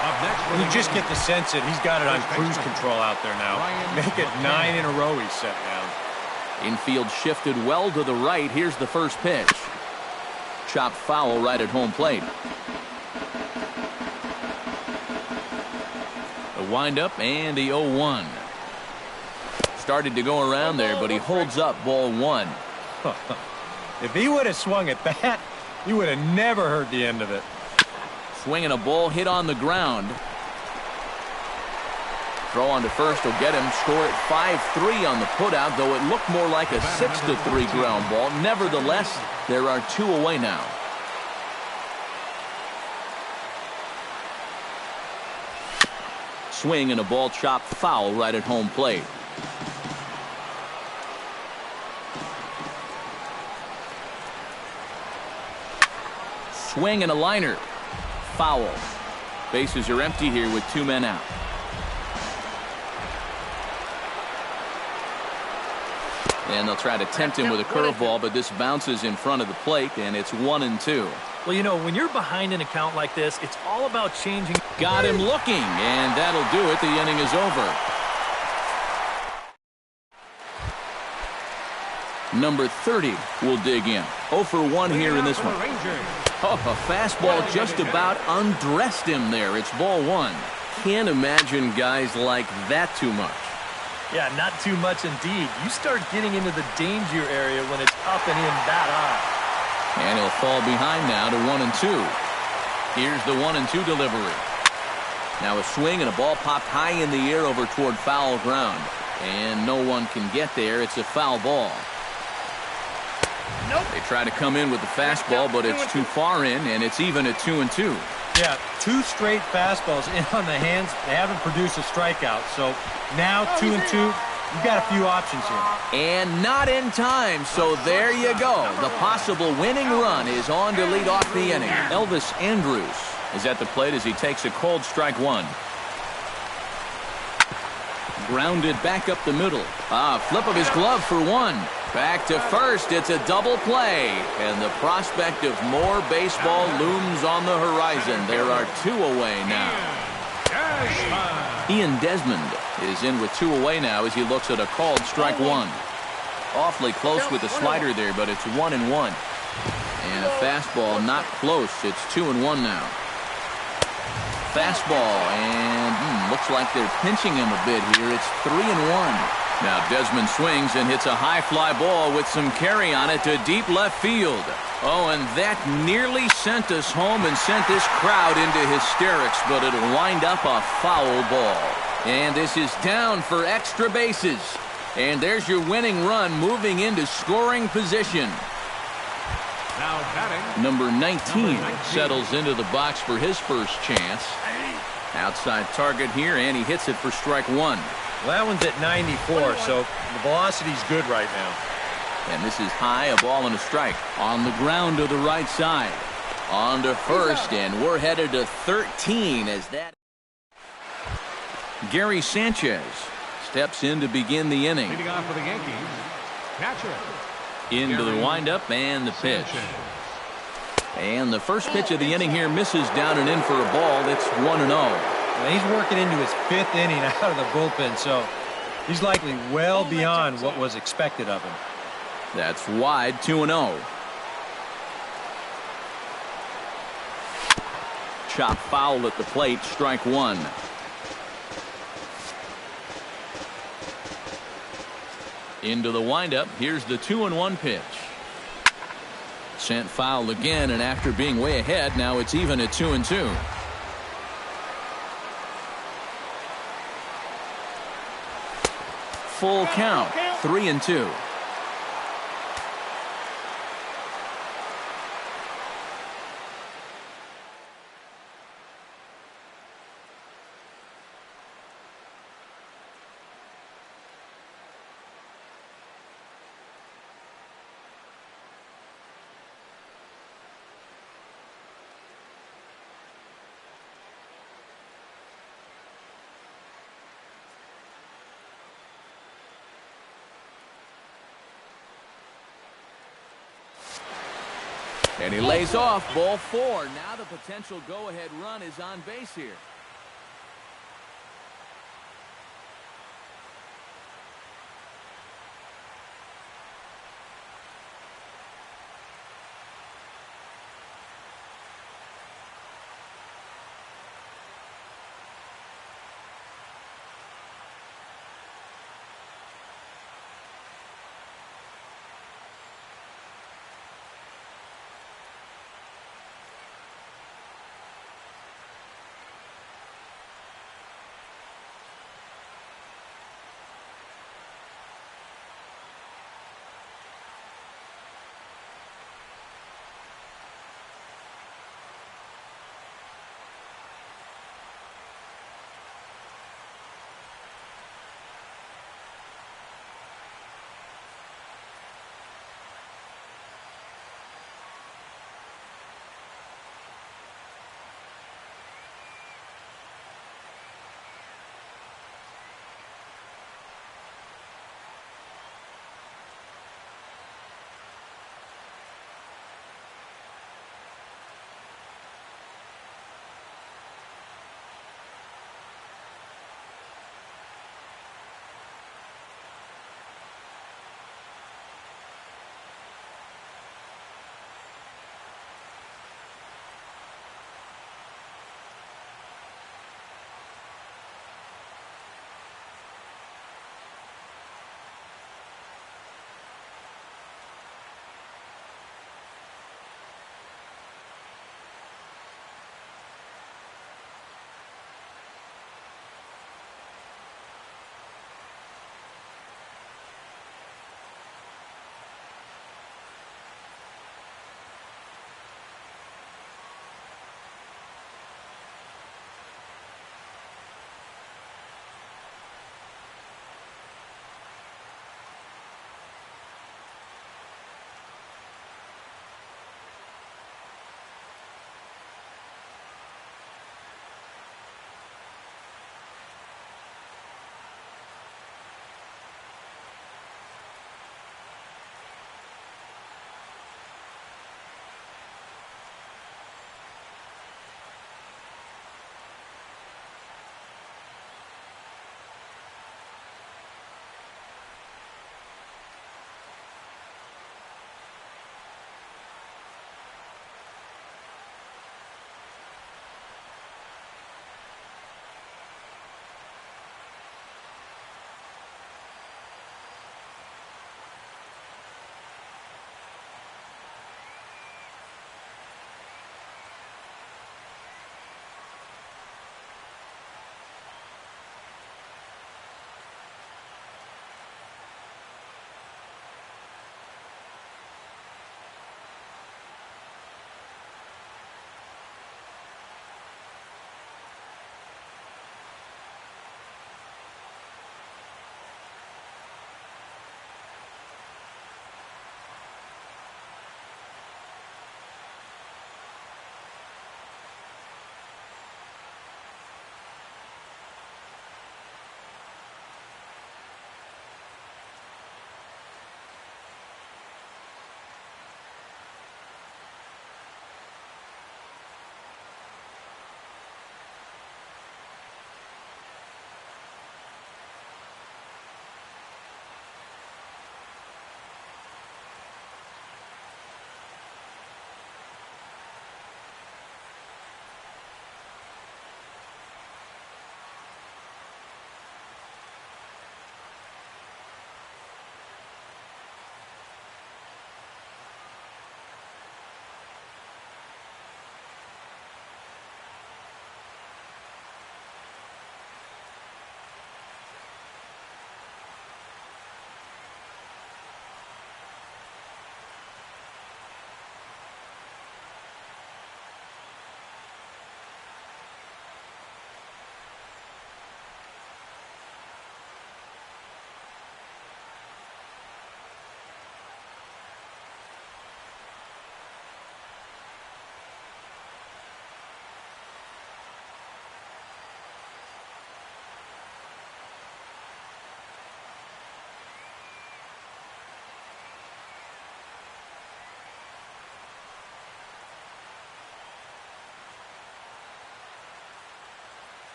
Up next, You just get the sense that he's got it on cruise control out there now. Make it 9 in a row he's set down. Infield shifted well to the right. Here's the first pitch. Chopped foul right at home plate. The windup and the 0-1. Started to go around there, but he holds up. Ball 1. If he would have swung at that, you would have never heard the end of it. Swinging a ball hit on the ground. Throw on to first will get him. Score at 5-3 on the putout, though it looked more like a 6-3 ground ball. Nevertheless, there are 2 away now. swing and a ball chopped foul right at home plate. Swing and a liner. Foul. Bases are empty here with 2 men out. And they'll try to tempt him with a curveball, but this bounces in front of the plate, and it's 1-2. Well, you know, when you're behind an account like this, it's all about changing. Got him looking, and that'll do it. The inning is over. Number 30 will dig in. 0 for 1 here in this one. Oh, a fastball just about undressed him there. It's ball 1. Can't imagine guys like that too much. Yeah, not too much indeed. You start getting into the danger area when it's up and in that high. And he'll fall behind now to 1-2. Here's the 1-2 delivery. Now a swing and a ball popped high in the air over toward foul ground. And no one can get there. It's a foul ball. Nope. They try to come in with the fastball, but it's too far in, and it's even at 2-2. Yeah, 2 straight fastballs in on the hands. They haven't produced a strikeout. So now 2-2. You've got a few options here. And not in time, so there you go. The possible winning run is on to lead off the inning. Elvis Andrus is at the plate as he takes a cold strike 1. Grounded back up the middle. Flip of his glove for 1. Back to first. It's a double play. And the prospect of more baseball looms on the horizon. There are 2 away now. Ian Desmond is in with 2 away now as he looks at a called strike 1. Awfully close with the slider there, but it's 1-1. And a fastball not close. It's 2-1 now. Fastball, and looks like they're pinching him a bit here. It's 3-1. Now Desmond swings and hits a high fly ball with some carry on it to deep left field. Oh, and that nearly sent us home and sent this crowd into hysterics, but it'll wind up a foul ball. And this is down for extra bases. And there's your winning run moving into scoring position. Now batting. Number 19 settles into the box for his first chance. Outside target here, and he hits it for strike 1. Well, that one's at 94, so the velocity's good right now. And this is high, a ball and a strike. On the ground to the right side. On to first, and we're headed to 13 as that. Gary Sanchez steps in to begin the inning. Leading off for the Yankees, catcher. Into the windup and the pitch. And the first pitch of the inning here misses down and in for a ball. It's 1-0. Well, he's working into his 5th inning out of the bullpen, so he's likely well beyond what was expected of him. That's wide, 2-0. Chop foul at the plate, strike 1. Into the windup. Here's the 2-1 pitch. Sent foul again, and after being way ahead, now it's even at 2-2. Full count, 3-2. And he lays off, ball 4. Now the potential go-ahead run is on base here.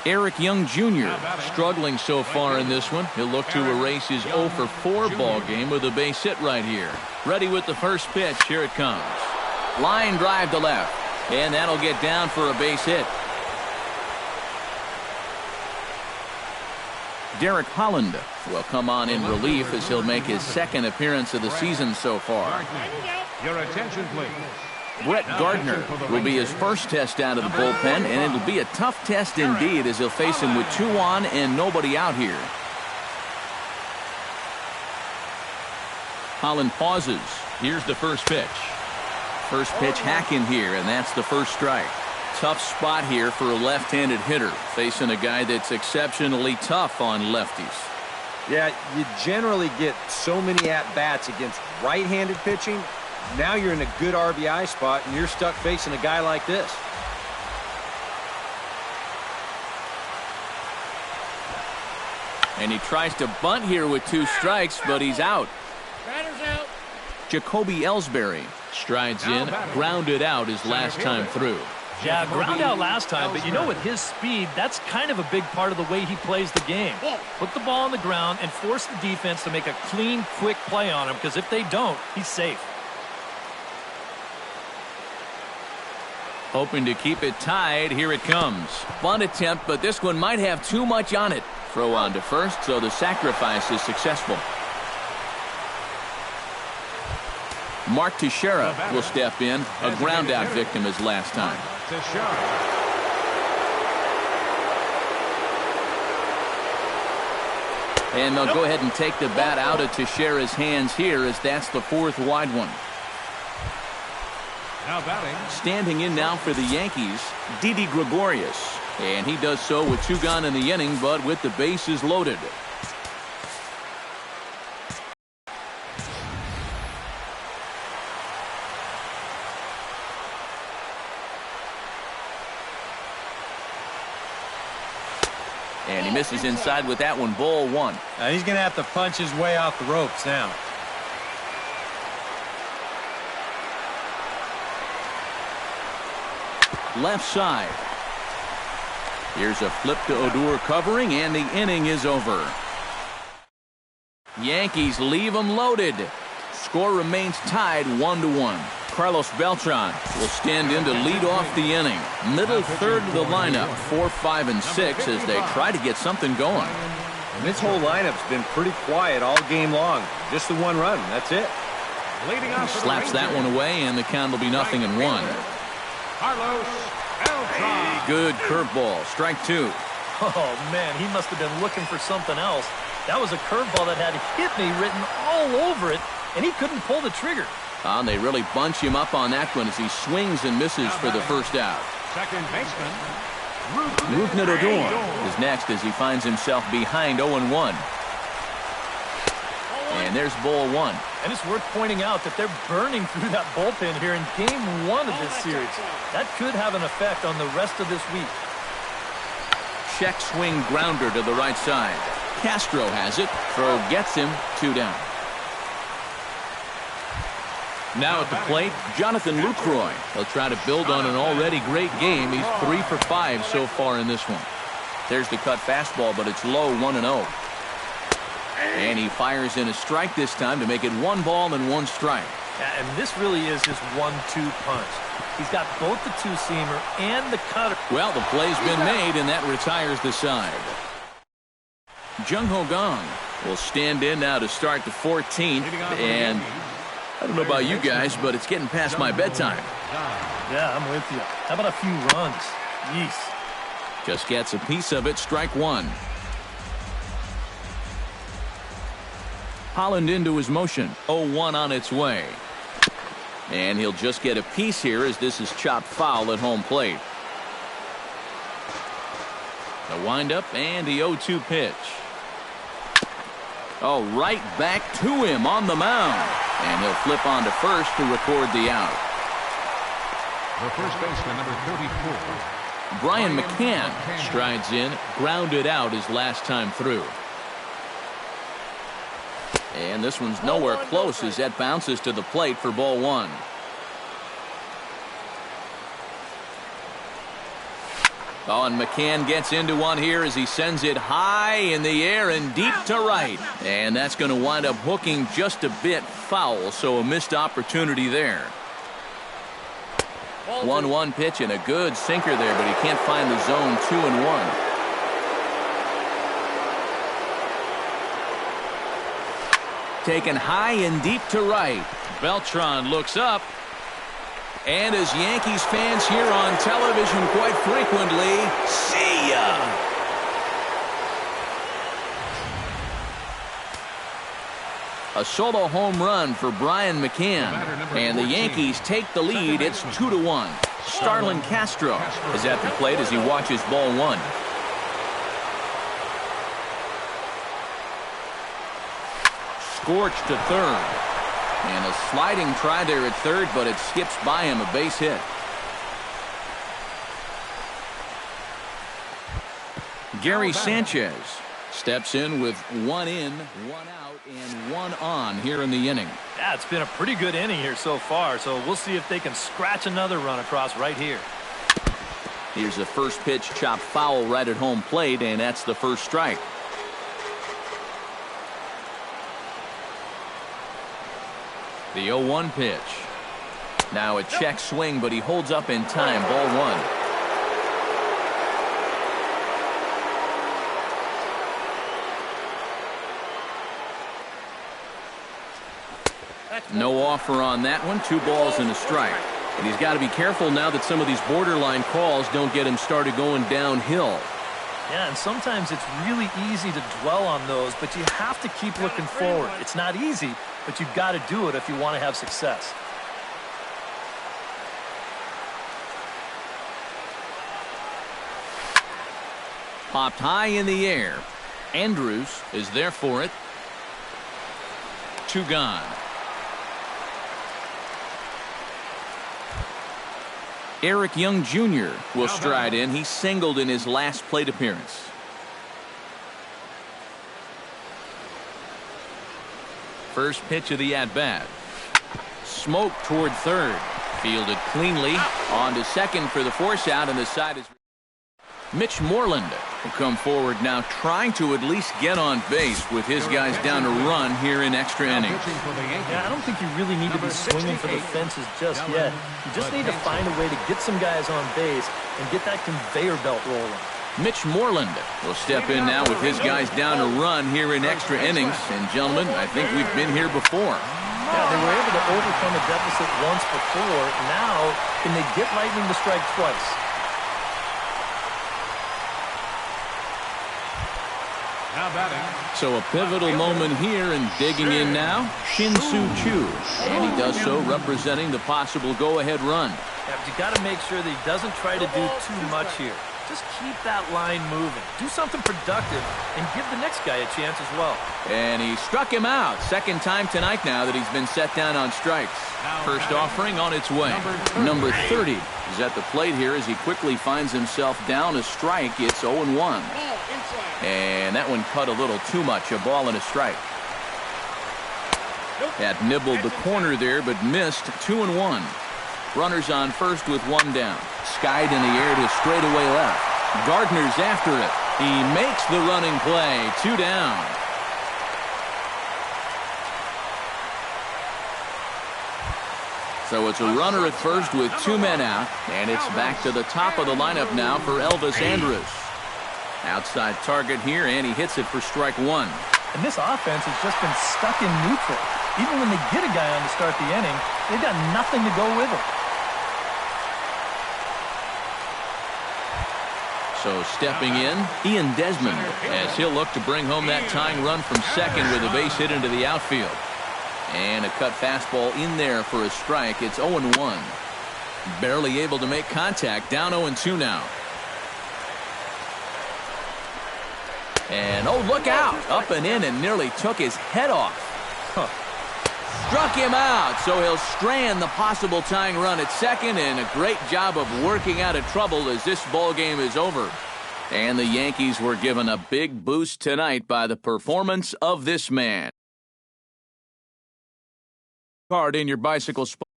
Eric Young Jr. struggling so far in this one. He'll look to erase his 0 for 4 ball game with a base hit right here. Ready with the first pitch. Here it comes. Line drive to left. And that'll get down for a base hit. Derek Holland will come on in relief as he'll make his second appearance of the season so far. Your attention, please. Brett Gardner will be his first test out of the bullpen, and it'll be a tough test indeed as he'll face him with 2 on and nobody out here. Holland pauses. Here's the first pitch. First pitch hack in here, and that's the first strike. Tough spot here for a left-handed hitter, facing a guy that's exceptionally tough on lefties. Yeah, you generally get so many at-bats against right-handed pitching. Now you're in a good RBI spot, and you're stuck facing a guy like this. And he tries to bunt here with 2 strikes, but he's out. Out. Jacoby Ellsbury strides in, grounded out his last time through. Yeah, ground out last time, but you know, with his speed, that's kind of a big part of the way he plays the game. Put the ball on the ground and force the defense to make a clean, quick play on him, because if they don't, he's safe. Hoping to keep it tied. Here it comes. Bunt attempt, but this one might have too much on it. Throw on to first, so the sacrifice is successful. Mark Teixeira will step in, a ground out victim his last time. And they'll go ahead and take the bat out of Teixeira's hands here, as that's the 4th wide one. Now batting. Standing in now for the Yankees, Didi Gregorius. And he does so with 2 gone in the inning, but with the bases loaded. And he misses inside with that one. Ball 1. Now he's going to have to punch his way off the ropes now. Left side. Here's a flip to Odor covering, and the inning is over. Yankees leave them loaded. Score remains tied 1-1. Carlos Beltran will stand in to lead off the inning. Middle third of the lineup, 4, 5, and 6 as they try to get something going. And this whole lineup's been pretty quiet all game long. Just the 1 run. That's it. Leading off Slaps that one away, and the count will be 0-1. Carlos Beltran. Good curveball. Strike 2. Oh, man, he must have been looking for something else. That was a curveball that had "hit me" written all over it, and he couldn't pull the trigger. They really bunch him up on that one as he swings and misses for the first out. Second baseman. Rougned Odor is next as he finds himself behind 0-1. And there's ball 1. And it's worth pointing out that they're burning through that bullpen here in game 1 of this series. That could have an effect on the rest of this week. Check swing grounder to the right side. Castro has it. Throw gets him. 2 down. Now at the plate, Jonathan Lucroy. He'll try to build on an already great game. He's 3 for 5 so far in this one. There's the cut fastball, but it's low, 1-0. And he fires in a strike this time to make it 1 ball and 1 strike. And this really is his 1-2 punch. He's got both the 2-seamer and the cutter. Well, the play's been made, and that retires the side. Jung Ho Gong will stand in now to start the 14th. And I don't know about you guys, but it's getting past my bedtime. Yeah, I'm with you. How about a few runs? Yeesh. Just gets a piece of it. Strike 1. Holland into his motion. 0-1 on its way. And he'll just get a piece here as this is chopped foul at home plate. The windup and the 0-2 pitch. Oh, right back to him on the mound. And he'll flip on to first to record the out. The first baseman, number 34. Brian McCann strides in, grounded out his last time through. And this one's nowhere close as that bounces to the plate for ball 1. Oh, and McCann gets into one here as he sends it high in the air and deep to right. And that's going to wind up hooking just a bit foul, so a missed opportunity there. 1-1 pitch and a good sinker there, but he can't find the zone. 2-1. Taken high and deep to right. Beltran looks up. And as Yankees fans hear on television quite frequently, see ya! A solo home run for Brian McCann. And the Yankees take the lead. It's 2-1. Starlin Castro is at the plate as he watches ball one. Scorched to third. And a sliding try there at third, but it skips by him, a base hit. Gary Sanchez steps in with 1 in, 1 out, and 1 on here in the inning. Yeah, it's been a pretty good inning here so far, so we'll see if they can scratch another run across right here. Here's the first pitch, chopped foul right at home plate, and that's the first strike. The 0-1 pitch. Now a check swing, but he holds up in time. Ball one. No offer on that one. 2 balls and a strike. And he's got to be careful now that some of these borderline calls don't get him started going downhill. Yeah, and sometimes it's really easy to dwell on those, but you have to keep looking forward. It's not easy, but you've got to do it if you want to have success. Popped high in the air. Andrews is there for it. 2 gone. Eric Young Jr. will stride in. He singled in his last plate appearance. First pitch of the at-bat. Smoke toward third. Fielded cleanly. On to second for the force out, and the side is... Mitch Moreland will come forward now, trying to at least get on base with his guys down to run here in extra innings. Yeah, I don't think you really need to be swinging for the fences just yet. You just need to find a way to get some guys on base and get that conveyor belt rolling. Mitch Moreland will step in now with his guys down to run here in extra innings. And gentlemen, I think we've been here before. Yeah, they were able to overcome a deficit once before. Now, can they get lightning to strike twice? So a pivotal moment here, and digging in now, Shin-Soo Choo. And he does so representing the possible go-ahead run. Yeah, but you got to make sure that he doesn't try to do too much here. Just keep that line moving. Do something productive and give the next guy a chance as well. And he struck him out. Second time tonight now that he's been set down on strikes. First offering on its way. Number 30 is at the plate here as he quickly finds himself down a strike. It's 0-1. And that one cut a little too much. A ball and a strike. That nibbled the corner there, but missed. 2-1. Runners on first with 1 down. Skied in the air to straightaway left. Gardner's after it. He makes the running play. 2 down. So it's a runner at first with 2 men out. And it's back to the top of the lineup now for Elvis Andrus. Outside target here, and he hits it for strike 1. And this offense has just been stuck in neutral. Even when they get a guy on to start the inning, they've got nothing to go with him. So stepping in, Ian Desmond, as he'll look to bring home that tying run from second with a base hit into the outfield. And a cut fastball in there for a strike. It's 0-1. Barely able to make contact. Down 0-2 now. And, oh, look out. Up and in and nearly took his head off. Struck him out, so he'll strand the possible tying run at second, and a great job of working out of trouble as this ball game is over. And the Yankees were given a big boost tonight by the performance of this man. Card in your bicycle spot.